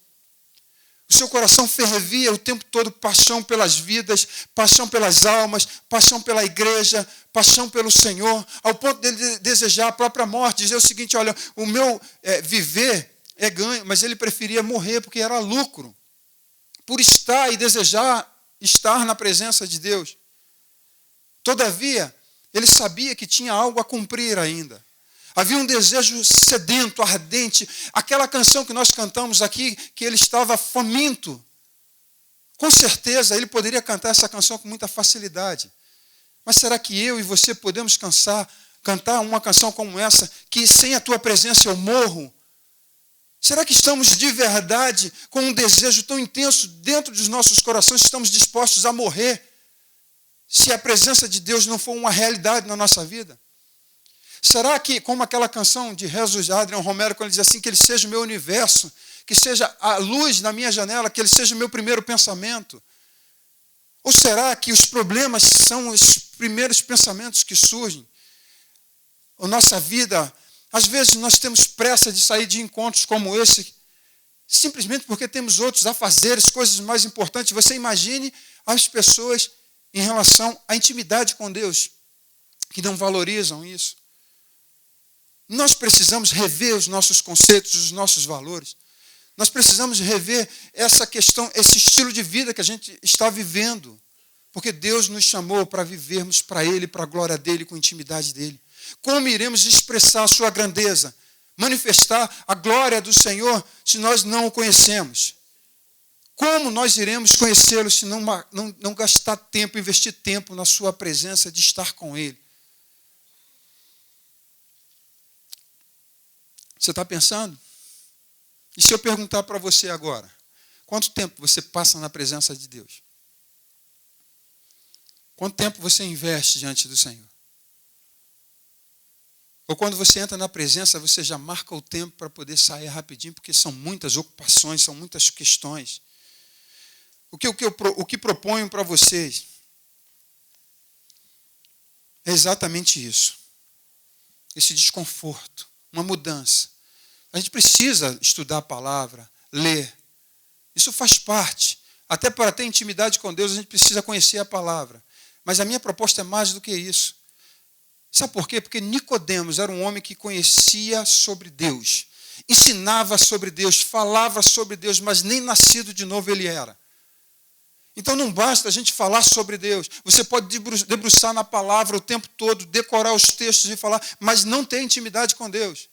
O seu coração fervia o tempo todo, paixão pelas vidas, paixão pelas almas, paixão pela igreja, paixão pelo Senhor, ao ponto dele desejar a própria morte, dizer o seguinte, olha, o meu viver é ganho, mas ele preferia morrer porque era lucro, por estar e desejar estar na presença de Deus. Todavia, ele sabia que tinha algo a cumprir ainda. Havia um desejo sedento, ardente. Aquela canção que nós cantamos aqui, que ele estava faminto. Com certeza, ele poderia cantar essa canção com muita facilidade. Mas será que eu e você podemos cantar uma canção como essa, que sem a tua presença eu morro? Será que estamos de verdade com um desejo tão intenso dentro dos nossos corações, estamos dispostos a morrer, se a presença de Deus não for uma realidade na nossa vida? Será que, como aquela canção de Rezo de Adrian Romero, quando ele diz assim, que ele seja o meu universo, que seja a luz na minha janela, que ele seja o meu primeiro pensamento? Ou será que os problemas são os primeiros pensamentos que surgem? A nossa vida, às vezes nós temos pressa de sair de encontros como esse, simplesmente porque temos outros afazeres, coisas mais importantes. Você imagine as pessoas em relação à intimidade com Deus, que não valorizam isso. Nós precisamos rever os nossos conceitos, os nossos valores. Nós precisamos rever essa questão, esse estilo de vida que a gente está vivendo. Porque Deus nos chamou para vivermos para Ele, para a glória dEle, com a intimidade dEle. Como iremos expressar a sua grandeza, manifestar a glória do Senhor, se nós não o conhecemos? Como nós iremos conhecê-lo se não gastar tempo, investir tempo na sua presença, de estar com Ele? Você está pensando? E se eu perguntar para você agora, quanto tempo você passa na presença de Deus? Quanto tempo você investe diante do Senhor? Ou quando você entra na presença, você já marca o tempo para poder sair rapidinho, porque são muitas ocupações, são muitas questões. O que proponho para vocês é exatamente isso. Esse desconforto, uma mudança. A gente precisa estudar a palavra, ler. Isso faz parte. Até para ter intimidade com Deus, a gente precisa conhecer a palavra. Mas a minha proposta é mais do que isso. Sabe por quê? Porque Nicodemos era um homem que conhecia sobre Deus, ensinava sobre Deus, falava sobre Deus, mas nem nascido de novo ele era. Então não basta a gente falar sobre Deus. Você pode debruçar na palavra o tempo todo, decorar os textos e falar, mas não ter intimidade com Deus.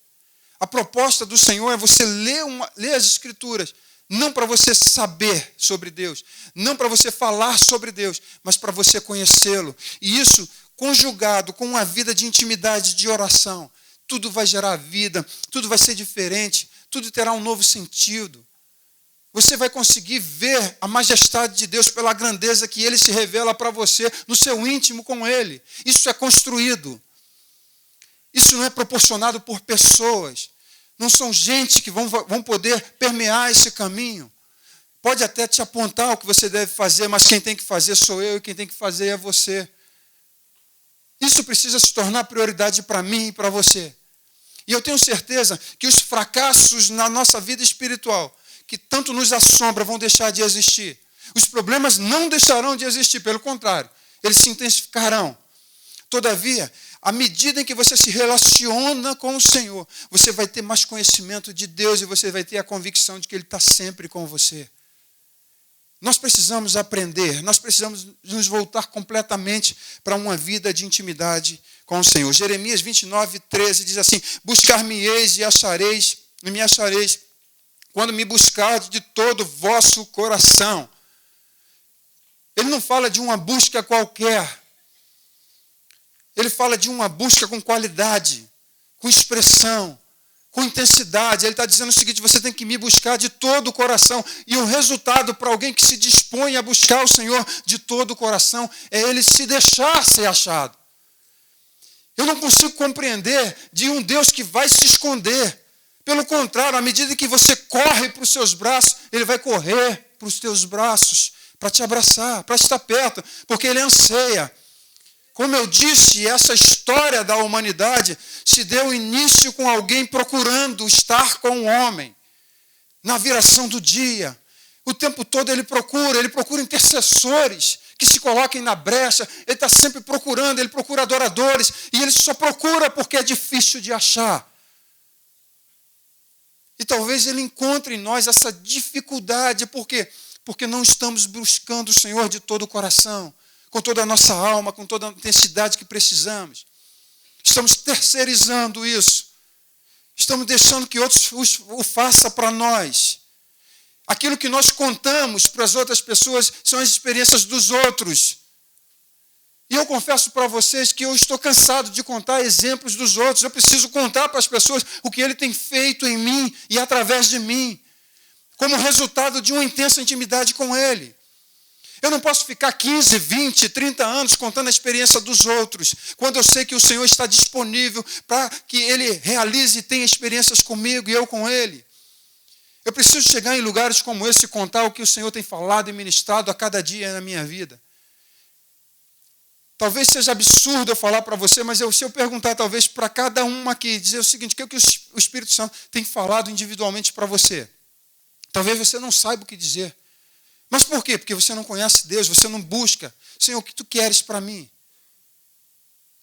A proposta do Senhor é você ler as Escrituras, não para você saber sobre Deus, não para você falar sobre Deus, mas para você conhecê-lo. E isso, conjugado com uma vida de intimidade, de oração, tudo vai gerar vida, tudo vai ser diferente, tudo terá um novo sentido. Você vai conseguir ver a majestade de Deus pela grandeza que Ele se revela para você no seu íntimo com Ele. Isso é construído. Isso não é proporcionado por pessoas. Não são gente que vão poder permear esse caminho. Pode até te apontar o que você deve fazer, mas quem tem que fazer sou eu e quem tem que fazer é você. Isso precisa se tornar prioridade para mim e para você. E eu tenho certeza que os fracassos na nossa vida espiritual, que tanto nos assombra, vão deixar de existir. Os problemas não deixarão de existir, pelo contrário, eles se intensificarão. Todavia, à medida em que você se relaciona com o Senhor, você vai ter mais conhecimento de Deus e você vai ter a convicção de que Ele está sempre com você. Nós precisamos aprender, nós precisamos nos voltar completamente para uma vida de intimidade com o Senhor. Jeremias 29, 13 diz assim: buscar-me-eis e me achareis, quando me buscardes de todo o vosso coração. Ele não fala de uma busca qualquer. Ele fala de uma busca com qualidade, com expressão, com intensidade. Ele está dizendo o seguinte: você tem que me buscar de todo o coração. E o resultado para alguém que se dispõe a buscar o Senhor de todo o coração é ele se deixar ser achado. Eu não consigo compreender de um Deus que vai se esconder. Pelo contrário, à medida que você corre para os seus braços, Ele vai correr para os teus braços, para te abraçar, para estar perto, porque Ele anseia. Como eu disse, essa história da humanidade se deu início com alguém procurando estar com o homem. Na viração do dia, o tempo todo ele procura intercessores que se coloquem na brecha. Ele está sempre procurando, ele procura adoradores, e ele só procura porque é difícil de achar. E talvez ele encontre em nós essa dificuldade. Por quê? Porque não estamos buscando o Senhor de todo o coração, com toda a nossa alma, com toda a intensidade que precisamos. Estamos terceirizando isso. Estamos deixando que outros o façam para nós. Aquilo que nós contamos para as outras pessoas são as experiências dos outros. E eu confesso para vocês que eu estou cansado de contar exemplos dos outros. Eu preciso contar para as pessoas o que Ele tem feito em mim e através de mim, como resultado de uma intensa intimidade com Ele. Eu não posso ficar 15, 20, 30 anos contando a experiência dos outros, quando eu sei que o Senhor está disponível para que Ele realize e tenha experiências comigo e eu com Ele. Eu preciso chegar em lugares como esse e contar o que o Senhor tem falado e ministrado a cada dia na minha vida. Talvez seja absurdo eu falar para você, mas se eu perguntar talvez para cada um aqui, dizer o seguinte: o que o Espírito Santo tem falado individualmente para você? Talvez você não saiba o que dizer. Mas por quê? Porque você não conhece Deus, você não busca. Senhor, o que tu queres para mim?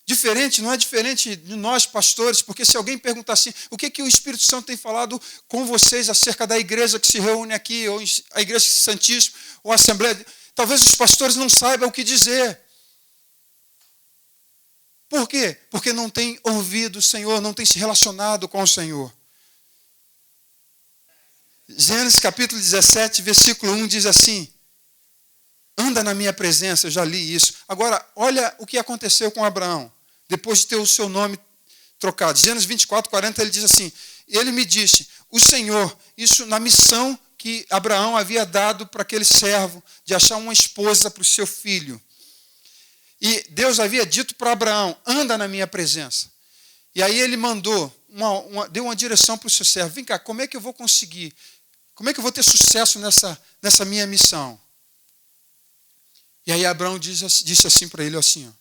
Diferente, não é diferente de nós, pastores, porque se alguém perguntar assim, o que o Espírito Santo tem falado com vocês acerca da igreja que se reúne aqui, ou a igreja santíssima, ou a Assembleia, Talvez os pastores não saibam o que dizer. Por quê? Porque não tem ouvido o Senhor, não tem se relacionado com o Senhor. Gênesis capítulo 17, versículo 1 diz assim: anda na minha presença, eu já li isso. Agora, olha o que aconteceu com Abraão, depois de ter o seu nome trocado. Gênesis 24, 40, ele diz assim: ele me disse, o Senhor, isso na missão que Abraão havia dado para aquele servo, de achar uma esposa para o seu filho. E Deus havia dito para Abraão, anda na minha presença. E aí ele mandou, deu uma direção para o seu servo. Vem cá, como é que eu vou conseguir? Como é que eu vou ter sucesso nessa minha missão? E aí Abraão disse assim para ele, assim, ó,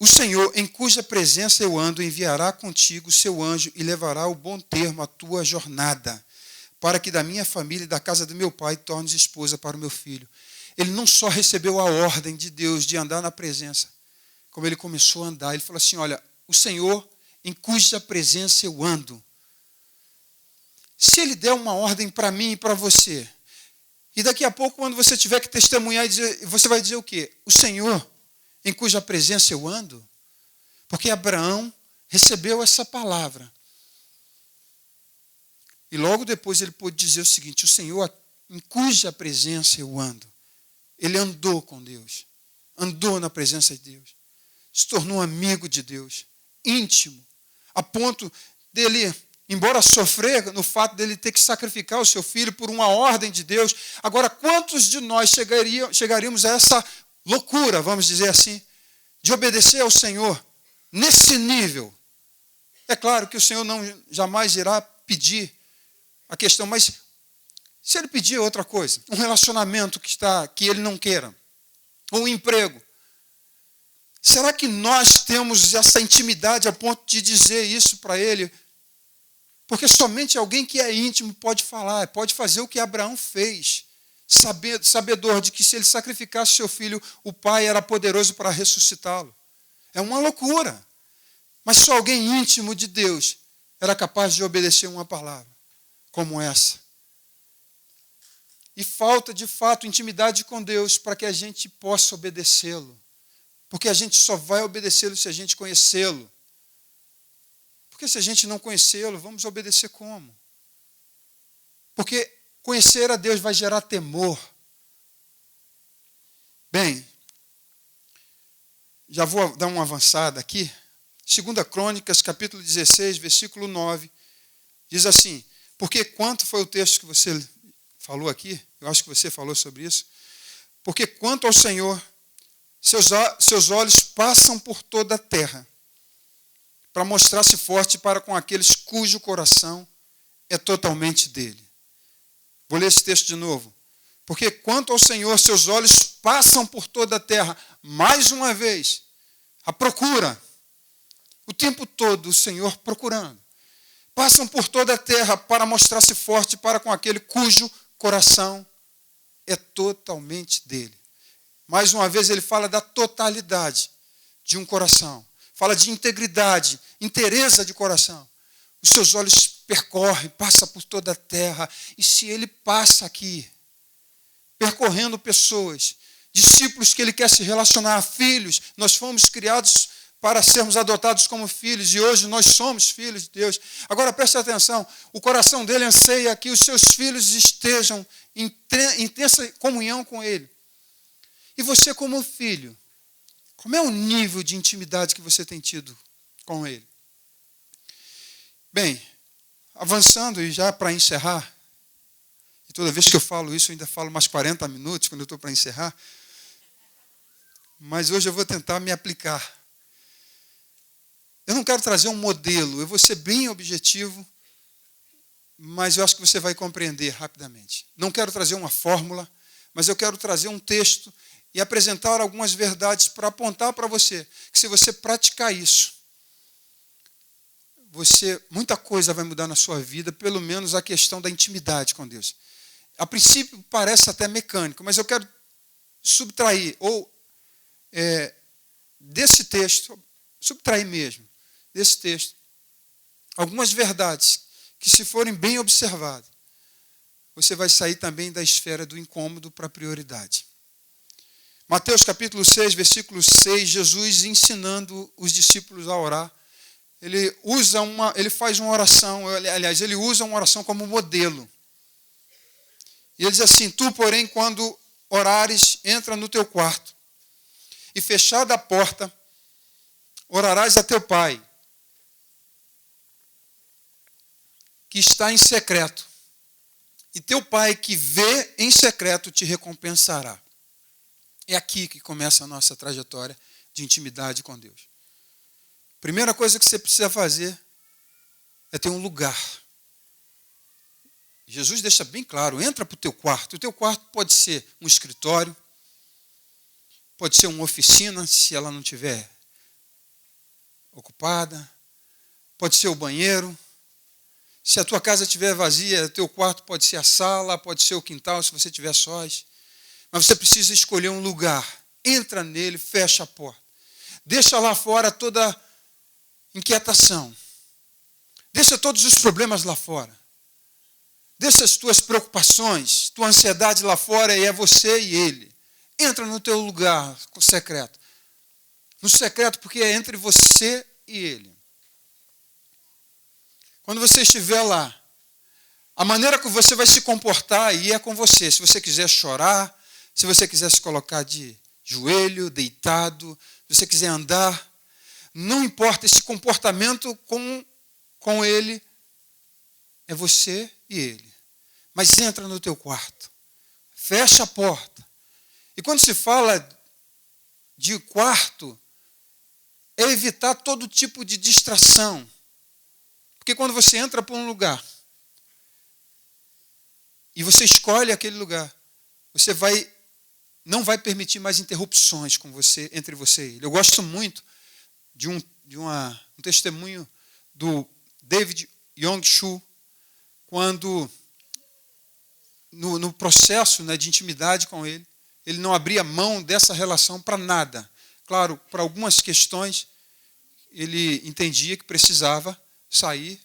o Senhor, em cuja presença eu ando, enviará contigo o seu anjo e levará o bom termo à tua jornada, para que da minha família e da casa do meu pai tornes esposa para o meu filho. Ele não só recebeu a ordem de Deus de andar na presença, como ele começou a andar. Ele falou assim, olha, o Senhor, em cuja presença eu ando. Se ele der uma ordem para mim e para você, e daqui a pouco, quando você tiver que testemunhar, você vai dizer o quê? O Senhor, em cuja presença eu ando? Porque Abraão recebeu essa palavra. E logo depois ele pôde dizer o seguinte, o Senhor, em cuja presença eu ando. Ele andou com Deus, andou na presença de Deus, se tornou amigo de Deus, íntimo, a ponto dele, embora sofrer no fato dele ter que sacrificar o seu filho por uma ordem de Deus. Agora, quantos de nós chegaríamos a essa loucura, vamos dizer assim, de obedecer ao Senhor nesse nível? É claro que o Senhor não jamais irá pedir a questão, mas se ele pedir outra coisa, um relacionamento que ele não queira, ou um emprego, será que nós temos essa intimidade a ponto de dizer isso para ele? Porque somente alguém que é íntimo pode falar, pode fazer o que Abraão fez, sabedor de que se ele sacrificasse seu filho, o pai era poderoso para ressuscitá-lo. É uma loucura. Mas só alguém íntimo de Deus era capaz de obedecer uma palavra como essa. E falta, de fato, intimidade com Deus para que a gente possa obedecê-lo. Porque a gente só vai obedecê-lo se a gente conhecê-lo. Porque se a gente não conhecê-lo, vamos obedecer como? Porque conhecer a Deus vai gerar temor. Bem, já vou dar uma avançada aqui. 2 Crônicas, capítulo 16, versículo 9, diz assim, porque quanto foi o texto que você falou aqui, eu acho que você falou sobre isso, porque quanto ao Senhor, seus olhos passam por toda a terra, para mostrar-se forte para com aqueles cujo coração é totalmente dele. Vou ler esse texto de novo. Porque quanto ao Senhor, seus olhos passam por toda a terra, mais uma vez, a procura, o tempo todo o Senhor procurando. Passam por toda a terra para mostrar-se forte para com aquele cujo coração é totalmente dele. Mais uma vez ele fala da totalidade de um coração. Fala de integridade, inteireza de coração. Os seus olhos percorrem, passa por toda a terra. E se ele passa aqui, percorrendo pessoas, discípulos que ele quer se relacionar, filhos, nós fomos criados para sermos adotados como filhos, e hoje nós somos filhos de Deus. Agora preste atenção, o coração dele anseia que os seus filhos estejam em intensa comunhão com ele. E você como filho, como é o nível de intimidade que você tem tido com ele? Bem, avançando e já para encerrar, e toda vez que eu falo isso, eu ainda falo mais 40 minutos quando eu estou para encerrar, mas hoje eu vou tentar me aplicar. Eu não quero trazer um modelo, eu vou ser bem objetivo, mas eu acho que você vai compreender rapidamente. Não quero trazer uma fórmula, mas eu quero trazer um texto e apresentar algumas verdades para apontar para você, que se você praticar isso, muita coisa vai mudar na sua vida, pelo menos a questão da intimidade com Deus. A princípio parece até mecânico, mas eu quero subtrair, desse texto, subtrair mesmo, desse texto, algumas verdades que, se forem bem observadas, você vai sair também da esfera do incômodo para a prioridade. Mateus capítulo 6, versículo 6, Jesus ensinando os discípulos a orar. Ele faz uma oração, aliás, ele usa uma oração como modelo. E ele diz assim: tu, porém, quando orares, entra no teu quarto, e fechada a porta, orarás a teu pai, que está em secreto, e teu pai que vê em secreto te recompensará. É aqui que começa a nossa trajetória de intimidade com Deus. Primeira coisa que você precisa fazer é ter um lugar. Jesus deixa bem claro, entra para o teu quarto. O teu quarto pode ser um escritório, pode ser uma oficina, se ela não estiver ocupada, pode ser o banheiro. Se a tua casa estiver vazia, o teu quarto pode ser a sala, pode ser o quintal, se você tiver sós. Mas você precisa escolher um lugar. Entra nele, fecha a porta. Deixa lá fora toda inquietação. Deixa todos os problemas lá fora. Deixa as tuas preocupações, tua ansiedade lá fora, e é você e ele. Entra no teu lugar secreto. No secreto, porque é entre você e ele. Quando você estiver lá, a maneira que você vai se comportar aí é com você. Se você quiser chorar, se você quiser se colocar de joelho, deitado, se você quiser andar, não importa, esse comportamento com ele é você e ele. Mas entra no teu quarto, fecha a porta. E quando se fala de quarto, é evitar todo tipo de distração. Porque quando você entra para um lugar e você escolhe aquele lugar, você não vai permitir mais interrupções com você, entre você e ele. Eu gosto muito de um testemunho do David Yong-Shu, quando no processo, né, de intimidade com ele, ele não abria mão dessa relação para nada. Claro, para algumas questões, ele entendia que precisava sair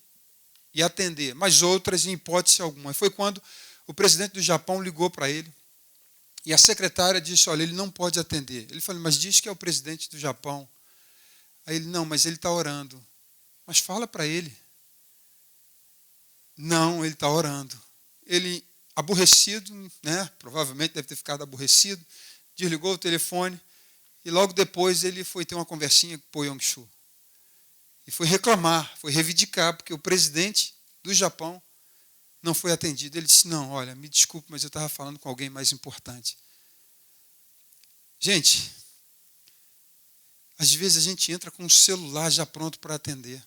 e atender, mas outras, em hipótese alguma. Foi quando o presidente do Japão ligou para ele, e a secretária disse: olha, ele não pode atender. Ele falou: mas diz que é o presidente do Japão. Aí ele: não, mas ele está orando. Mas fala para ele. Não, ele está orando. Ele, aborrecido, né, provavelmente deve ter ficado aborrecido, desligou o telefone, e logo depois ele foi ter uma conversinha com o Yong-Shu. E foi reclamar, foi reivindicar, porque o presidente do Japão não foi atendido. Ele disse: não, olha, me desculpe, mas eu estava falando com alguém mais importante. Gente, às vezes a gente entra com o celular já pronto para atender.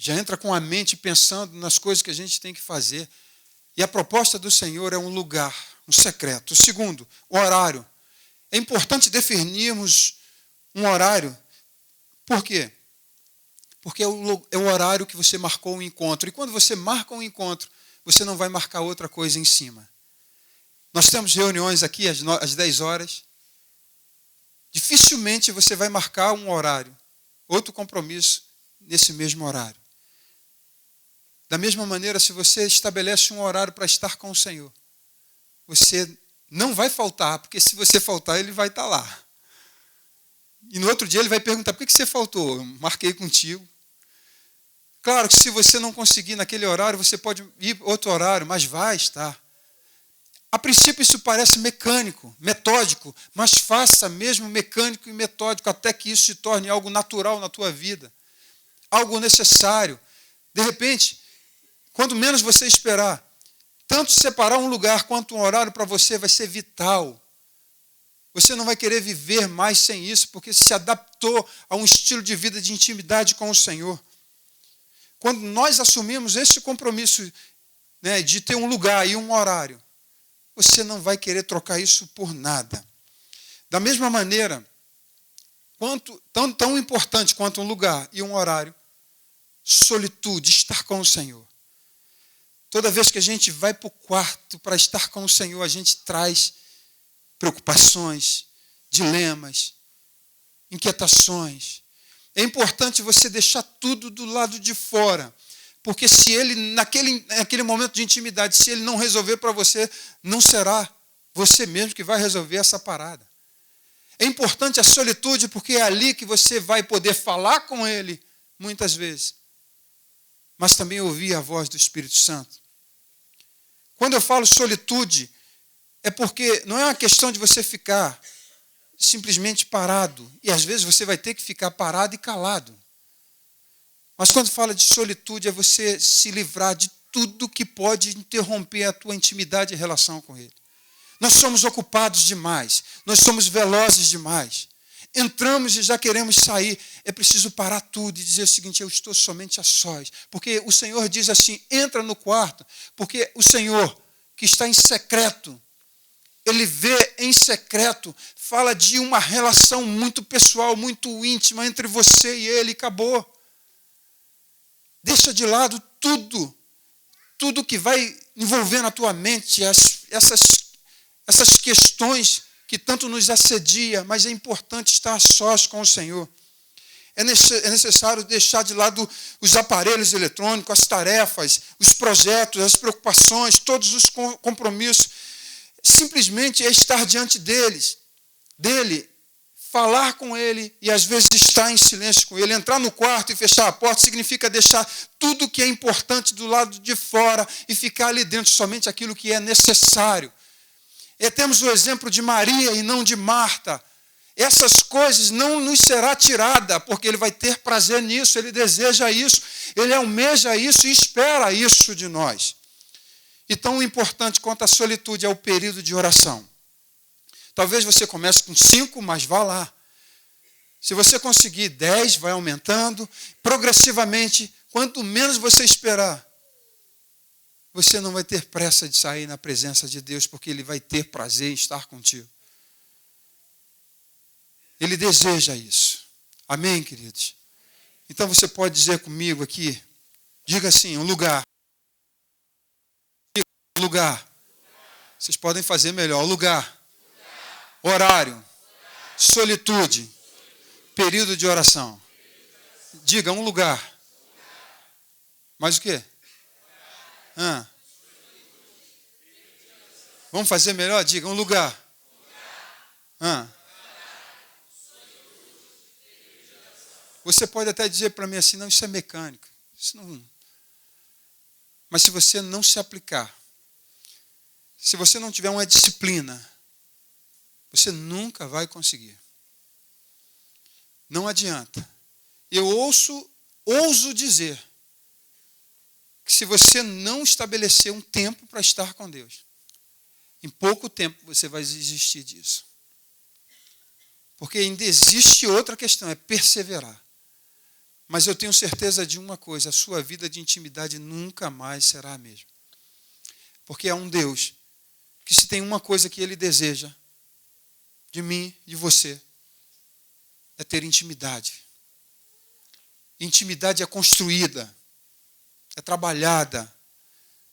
Já entra com a mente pensando nas coisas que a gente tem que fazer. E a proposta do Senhor é um lugar, um secreto. O segundo, o horário. É importante definirmos um horário. Por quê? Porque é o horário que você marcou um encontro. E quando você marca um encontro, você não vai marcar outra coisa em cima. Nós temos reuniões aqui às 10 horas. Dificilmente você vai marcar um horário, outro compromisso nesse mesmo horário. Da mesma maneira, se você estabelece um horário para estar com o Senhor, você não vai faltar, porque se você faltar, ele vai estar lá. E no outro dia ele vai perguntar: por que você faltou? Eu marquei contigo. Claro que se você não conseguir naquele horário, você pode ir outro horário, mas vai estar. A princípio isso parece mecânico, metódico, mas faça mesmo mecânico e metódico até que isso se torne algo natural na tua vida. Algo necessário. De repente, quando menos você esperar, tanto separar um lugar quanto um horário para você vai ser vital. Você não vai querer viver mais sem isso, porque se adaptou a um estilo de vida de intimidade com o Senhor. Quando nós assumimos esse compromisso, né, de ter um lugar e um horário, você não vai querer trocar isso por nada. Da mesma maneira, tão importante quanto um lugar e um horário, solitude, estar com o Senhor. Toda vez que a gente vai para o quarto para estar com o Senhor, a gente traz preocupações, dilemas, inquietações. É importante você deixar tudo do lado de fora, Porque se ele, naquele momento de intimidade, se ele não resolver para você, não será você mesmo que vai resolver essa parada. É importante a solitude, porque é ali que você vai poder falar com ele, muitas vezes, mas também ouvir a voz do Espírito Santo. Quando eu falo solitude, é porque não é uma questão de você ficar simplesmente parado, e às vezes você vai ter que ficar parado e calado. Mas quando fala de solitude, é você se livrar de tudo que pode interromper a tua intimidade e relação com ele. Nós somos ocupados demais, nós somos velozes demais. Entramos e já queremos sair. É preciso parar tudo e dizer o seguinte: eu estou somente a sós. Porque o Senhor diz assim: entra no quarto, porque o Senhor, que está em secreto, ele vê em secreto, fala de uma relação muito pessoal, muito íntima entre você e ele, e acabou. Deixa de lado tudo que vai envolver na tua mente, essas questões que tanto nos assedia, mas é importante estar a sós com o Senhor. É necessário deixar de lado os aparelhos eletrônicos, as tarefas, os projetos, as preocupações, todos os compromissos. Simplesmente é estar diante dele, falar com ele e às vezes estar em silêncio com ele. Entrar no quarto e fechar a porta significa deixar tudo que é importante do lado de fora e ficar ali dentro somente aquilo que é necessário. Temos o exemplo de Maria e não de Marta. Essas coisas não nos será tirada, porque ele vai ter prazer nisso, ele deseja isso, ele almeja isso e espera isso de nós. E tão importante quanto a solitude é o período de oração. Talvez você comece com 5, mas vá lá. Se você conseguir 10, vai aumentando. Progressivamente, quanto menos você esperar, você não vai ter pressa de sair na presença de Deus, porque ele vai ter prazer em estar contigo. Ele deseja isso. Amém, queridos? Então você pode dizer comigo aqui, diga assim, um lugar. Lugar. Vocês podem fazer melhor. Lugar. Horário. Solitude. Período de oração. Diga um lugar. Mais o quê? Vamos fazer melhor? Diga um lugar. Você pode até dizer para mim assim: não, isso é mecânico. Isso não... Mas se você não se aplicar, se você não tiver uma disciplina, você nunca vai conseguir. Não adianta. Eu ouso dizer que se você não estabelecer um tempo para estar com Deus, em pouco tempo você vai desistir disso. Porque ainda existe outra questão, é perseverar. Mas eu tenho certeza de uma coisa: a sua vida de intimidade nunca mais será a mesma. Porque é um Deus que, se tem uma coisa que ele deseja de mim, de você, é ter intimidade. Intimidade é construída, é trabalhada,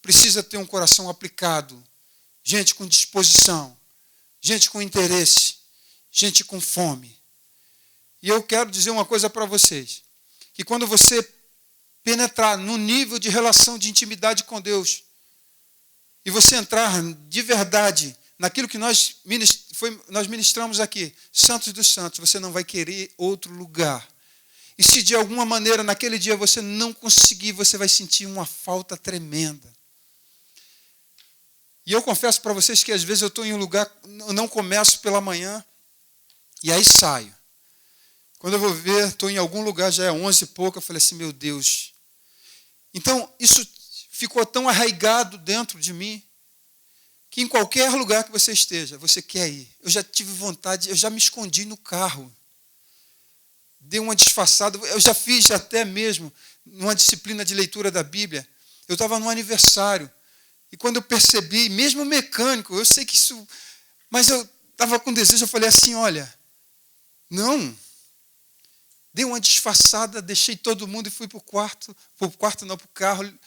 precisa ter um coração aplicado, gente com disposição, gente com interesse, gente com fome. E eu quero dizer uma coisa para vocês, que quando você penetrar no nível de relação de intimidade com Deus, e você entrar de verdade naquilo que nós ministramos aqui, Santos dos Santos, você não vai querer outro lugar. E se de alguma maneira naquele dia você não conseguir, você vai sentir uma falta tremenda. E eu confesso para vocês que às vezes eu estou em um lugar, eu não começo pela manhã, e aí saio. Quando eu vou ver, estou em algum lugar, já é 11 e pouco, eu falei assim: meu Deus. Então, isso ficou tão arraigado dentro de mim, que em qualquer lugar que você esteja, você quer ir. Eu já tive vontade, eu já me escondi no carro. Dei uma disfarçada, eu já fiz até mesmo uma disciplina de leitura da Bíblia. Eu estava num aniversário, e quando eu percebi, mesmo mecânico, eu sei que isso... Mas eu estava com desejo, eu falei assim: olha, não. Dei uma disfarçada, deixei todo mundo e fui para o carro,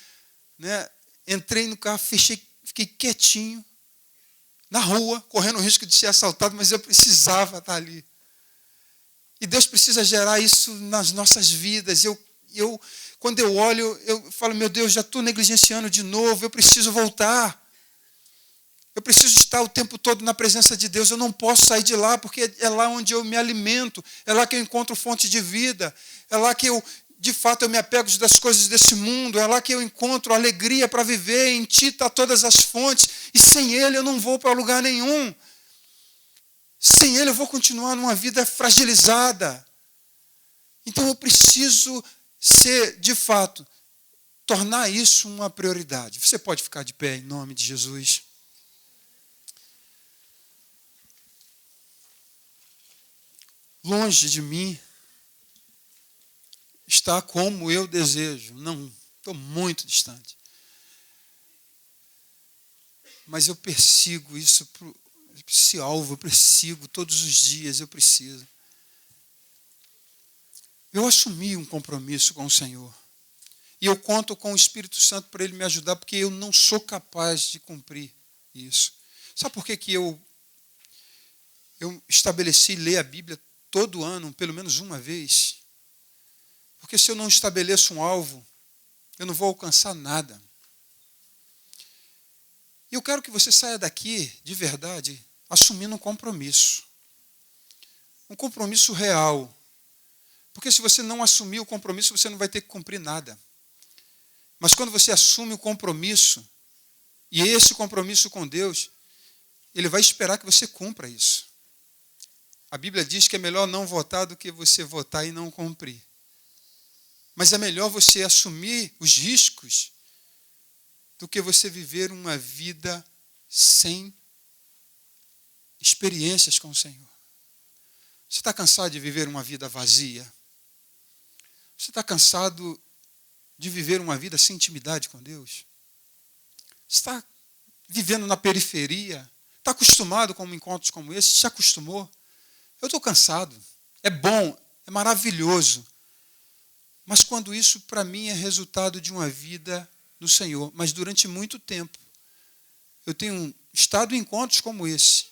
né? Entrei no carro, fechei, fiquei quietinho, na rua, correndo o risco de ser assaltado, mas eu precisava estar ali. E Deus precisa gerar isso nas nossas vidas. Eu quando eu olho, eu falo, meu Deus, já estou negligenciando de novo, eu preciso voltar. Eu preciso estar o tempo todo na presença de Deus, eu não posso sair de lá, porque é lá onde eu me alimento, é lá que eu encontro fonte de vida, é lá que de fato eu me apego das coisas desse mundo, é lá que eu encontro alegria para viver, em Ti está todas as fontes, e sem Ele eu não vou para lugar nenhum. Sem Ele eu vou continuar numa vida fragilizada. Então eu preciso de fato, tornar isso uma prioridade. Você pode ficar de pé em nome de Jesus. Longe de mim está como eu desejo. Não, estou muito distante. Mas eu persigo esse alvo, eu persigo todos os dias, eu preciso. Eu assumi um compromisso com o Senhor. E eu conto com o Espírito Santo para Ele me ajudar, porque eu não sou capaz de cumprir isso. Sabe por que eu estabeleci ler a Bíblia todo ano, pelo menos uma vez? Porque se eu não estabeleço um alvo, eu não vou alcançar nada. E eu quero que você saia daqui, de verdade, assumindo um compromisso. Um compromisso real. Porque se você não assumir o compromisso, você não vai ter que cumprir nada. Mas quando você assume o compromisso, e esse compromisso com Deus, Ele vai esperar que você cumpra isso. A Bíblia diz que é melhor não votar do que você votar e não cumprir. Mas é melhor você assumir os riscos do que você viver uma vida sem experiências com o Senhor. Você está cansado de viver uma vida vazia? Você está cansado de viver uma vida sem intimidade com Deus? Você está vivendo na periferia? Está acostumado com encontros como esse? Se acostumou? Eu estou cansado. É bom, é maravilhoso. Mas quando isso, para mim, é resultado de uma vida no Senhor. Mas durante muito tempo, eu tenho estado em encontros como esse.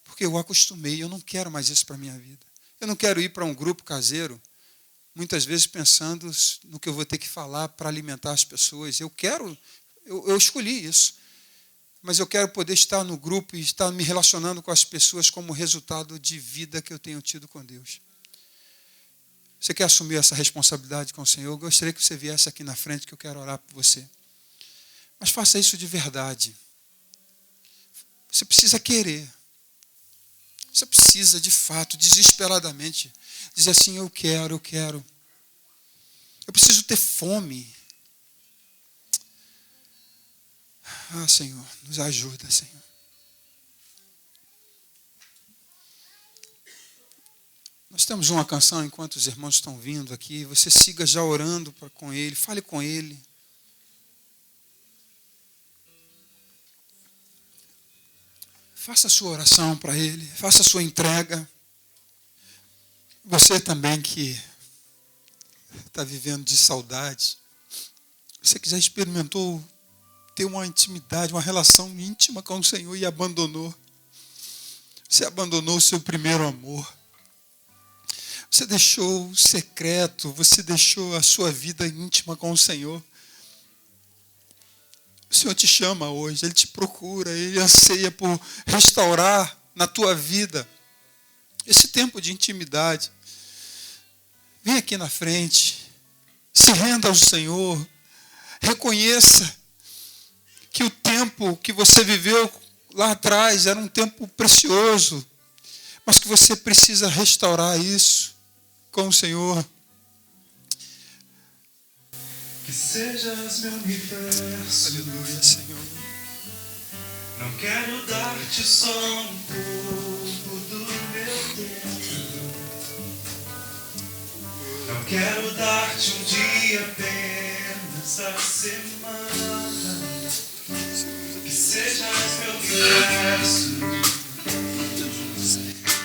Porque eu acostumei, eu não quero mais isso para a minha vida. Eu não quero ir para um grupo caseiro, muitas vezes pensando no que eu vou ter que falar para alimentar as pessoas. Eu escolhi isso. Mas eu quero poder estar no grupo e estar me relacionando com as pessoas como resultado de vida que eu tenho tido com Deus. Você quer assumir essa responsabilidade com o Senhor? Eu gostaria que você viesse aqui na frente, que eu quero orar por você. Mas faça isso de verdade. Você precisa querer. Você precisa, de fato, desesperadamente, dizer assim, eu quero. Eu preciso ter fome. Ah, Senhor, nos ajuda, Senhor. Nós temos uma canção enquanto os irmãos estão vindo aqui. Você siga já orando com Ele, fale com Ele. Faça a sua oração para Ele, faça a sua entrega. Você também que está vivendo de saudade, você que já experimentou ter uma intimidade, uma relação íntima com o Senhor e abandonou. Você abandonou o seu primeiro amor. Você deixou o secreto, você deixou a sua vida íntima com o Senhor. O Senhor te chama hoje, Ele te procura, Ele anseia por restaurar na tua vida esse tempo de intimidade. Vem aqui na frente, se renda ao Senhor, reconheça que o tempo que você viveu lá atrás era um tempo precioso, mas que você precisa restaurar isso com o Senhor. Que sejas meu universo. Aleluia, Senhor. Não quero dar-te só um pouco do meu tempo. Não quero dar-te um dia apenas a semana. Que sejas meu universo.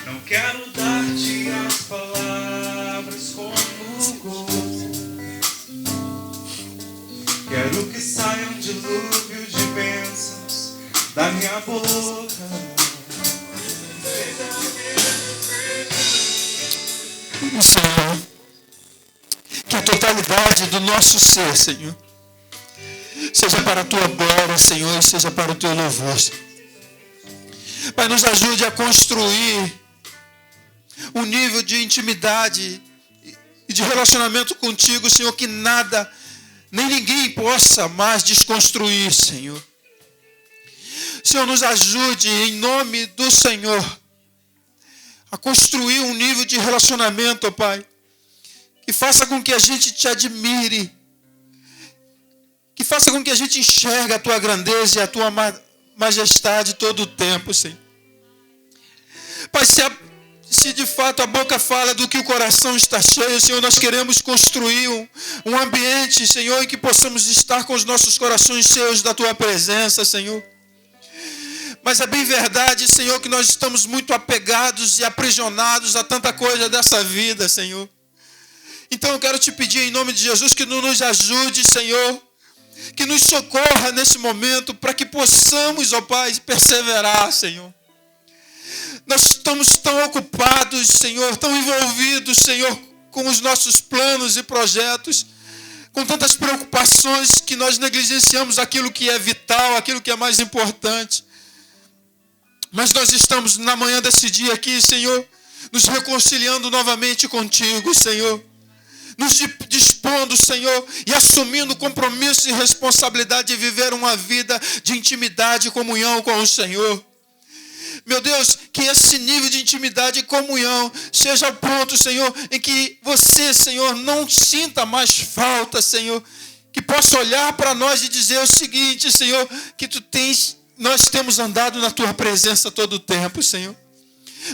Não quero dar-te as palavras como gosto. Quero que saia um dilúvio de bênçãos da minha boca. Senhor, que a totalidade intimidade do nosso ser, Senhor. Seja para a tua glória, Senhor, e seja para o teu louvor. Pai, nos ajude a construir um nível de intimidade e de relacionamento contigo, Senhor, que nada, nem ninguém possa mais desconstruir, Senhor. Senhor, nos ajude, em nome do Senhor, a construir um nível de relacionamento, ó Pai, que faça com que a gente te admire, que faça com que a gente enxergue a tua grandeza e a tua majestade todo o tempo, Senhor. Pai, se de fato a boca fala do que o coração está cheio, Senhor, nós queremos construir um ambiente, Senhor, em que possamos estar com os nossos corações cheios da tua presença, Senhor. Mas é bem verdade, Senhor, que nós estamos muito apegados e aprisionados a tanta coisa dessa vida, Senhor. Então eu quero te pedir em nome de Jesus que nos ajude, Senhor, que nos socorra nesse momento para que possamos, ó Pai, perseverar, Senhor. Nós estamos tão ocupados, Senhor, tão envolvidos, Senhor, com os nossos planos e projetos, com tantas preocupações que nós negligenciamos aquilo que é vital, aquilo que é mais importante. Mas nós estamos na manhã desse dia aqui, Senhor, nos reconciliando novamente contigo, Senhor. Nos dispondo, Senhor, e assumindo o compromisso e responsabilidade de viver uma vida de intimidade e comunhão com o Senhor. Meu Deus, que esse nível de intimidade e comunhão seja o ponto, Senhor, em que você, Senhor, não sinta mais falta, Senhor. Que possa olhar para nós e dizer o seguinte, Senhor, que nós temos andado na tua presença todo o tempo, Senhor.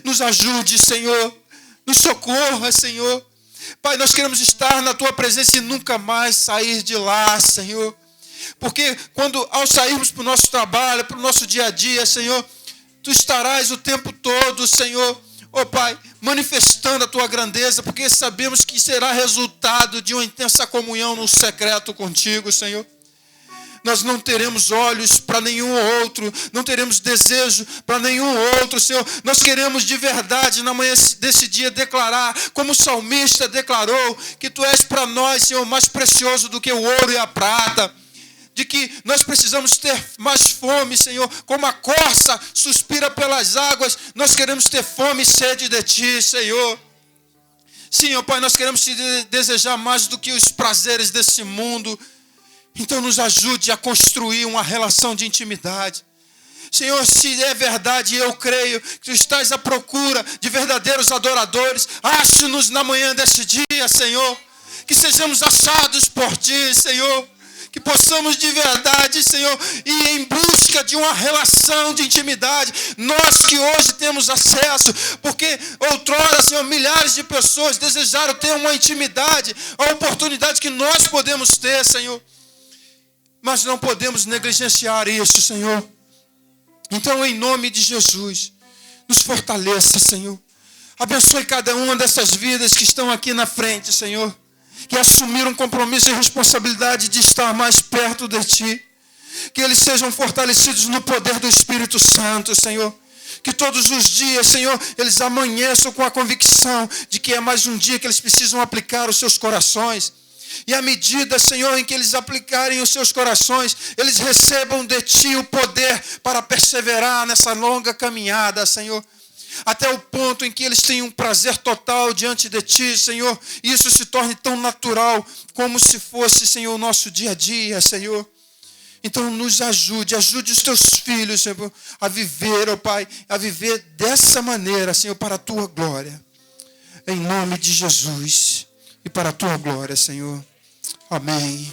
Nos ajude, Senhor. Nos socorra, Senhor. Pai, nós queremos estar na tua presença e nunca mais sair de lá, Senhor. Porque ao sairmos para o nosso trabalho, para o nosso dia a dia, Senhor, tu estarás o tempo todo, Senhor, Pai, manifestando a tua grandeza, porque sabemos que será resultado de uma intensa comunhão no secreto contigo, Senhor. Nós não teremos olhos para nenhum outro, não teremos desejo para nenhum outro, Senhor. Nós queremos de verdade, na manhã desse dia, declarar, como o salmista declarou, que tu és para nós, Senhor, mais precioso do que o ouro e a prata. De que nós precisamos ter mais fome, Senhor, como a corça suspira pelas águas, nós queremos ter fome e sede de ti, Senhor. Sim, ó Pai, nós queremos te desejar mais do que os prazeres desse mundo. Então nos ajude a construir uma relação de intimidade. Senhor, se é verdade, eu creio que tu estás à procura de verdadeiros adoradores, ache-nos na manhã deste dia, Senhor. Que sejamos achados por ti, Senhor. Que possamos de verdade, Senhor, ir em busca de uma relação de intimidade. Nós que hoje temos acesso, porque outrora, Senhor, milhares de pessoas desejaram ter uma intimidade, a oportunidade que nós podemos ter, Senhor. Mas não podemos negligenciar isso, Senhor. Então, em nome de Jesus, nos fortaleça, Senhor. Abençoe cada uma dessas vidas que estão aqui na frente, Senhor. Que assumiram compromisso e responsabilidade de estar mais perto de Ti. Que eles sejam fortalecidos no poder do Espírito Santo, Senhor. Que todos os dias, Senhor, eles amanheçam com a convicção de que é mais um dia que eles precisam aplicar os seus corações. E à medida, Senhor, em que eles aplicarem os seus corações, eles recebam de Ti o poder para perseverar nessa longa caminhada, Senhor. Até o ponto em que eles tenham um prazer total diante de Ti, Senhor. E isso se torne tão natural como se fosse, Senhor, o nosso dia a dia, Senhor. Então nos ajude os Teus filhos, Senhor, a viver, ó Pai, a viver dessa maneira, Senhor, para a Tua glória. Em nome de Jesus. E para a Tua glória, Senhor. Amém.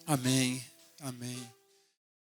Amém. Amém.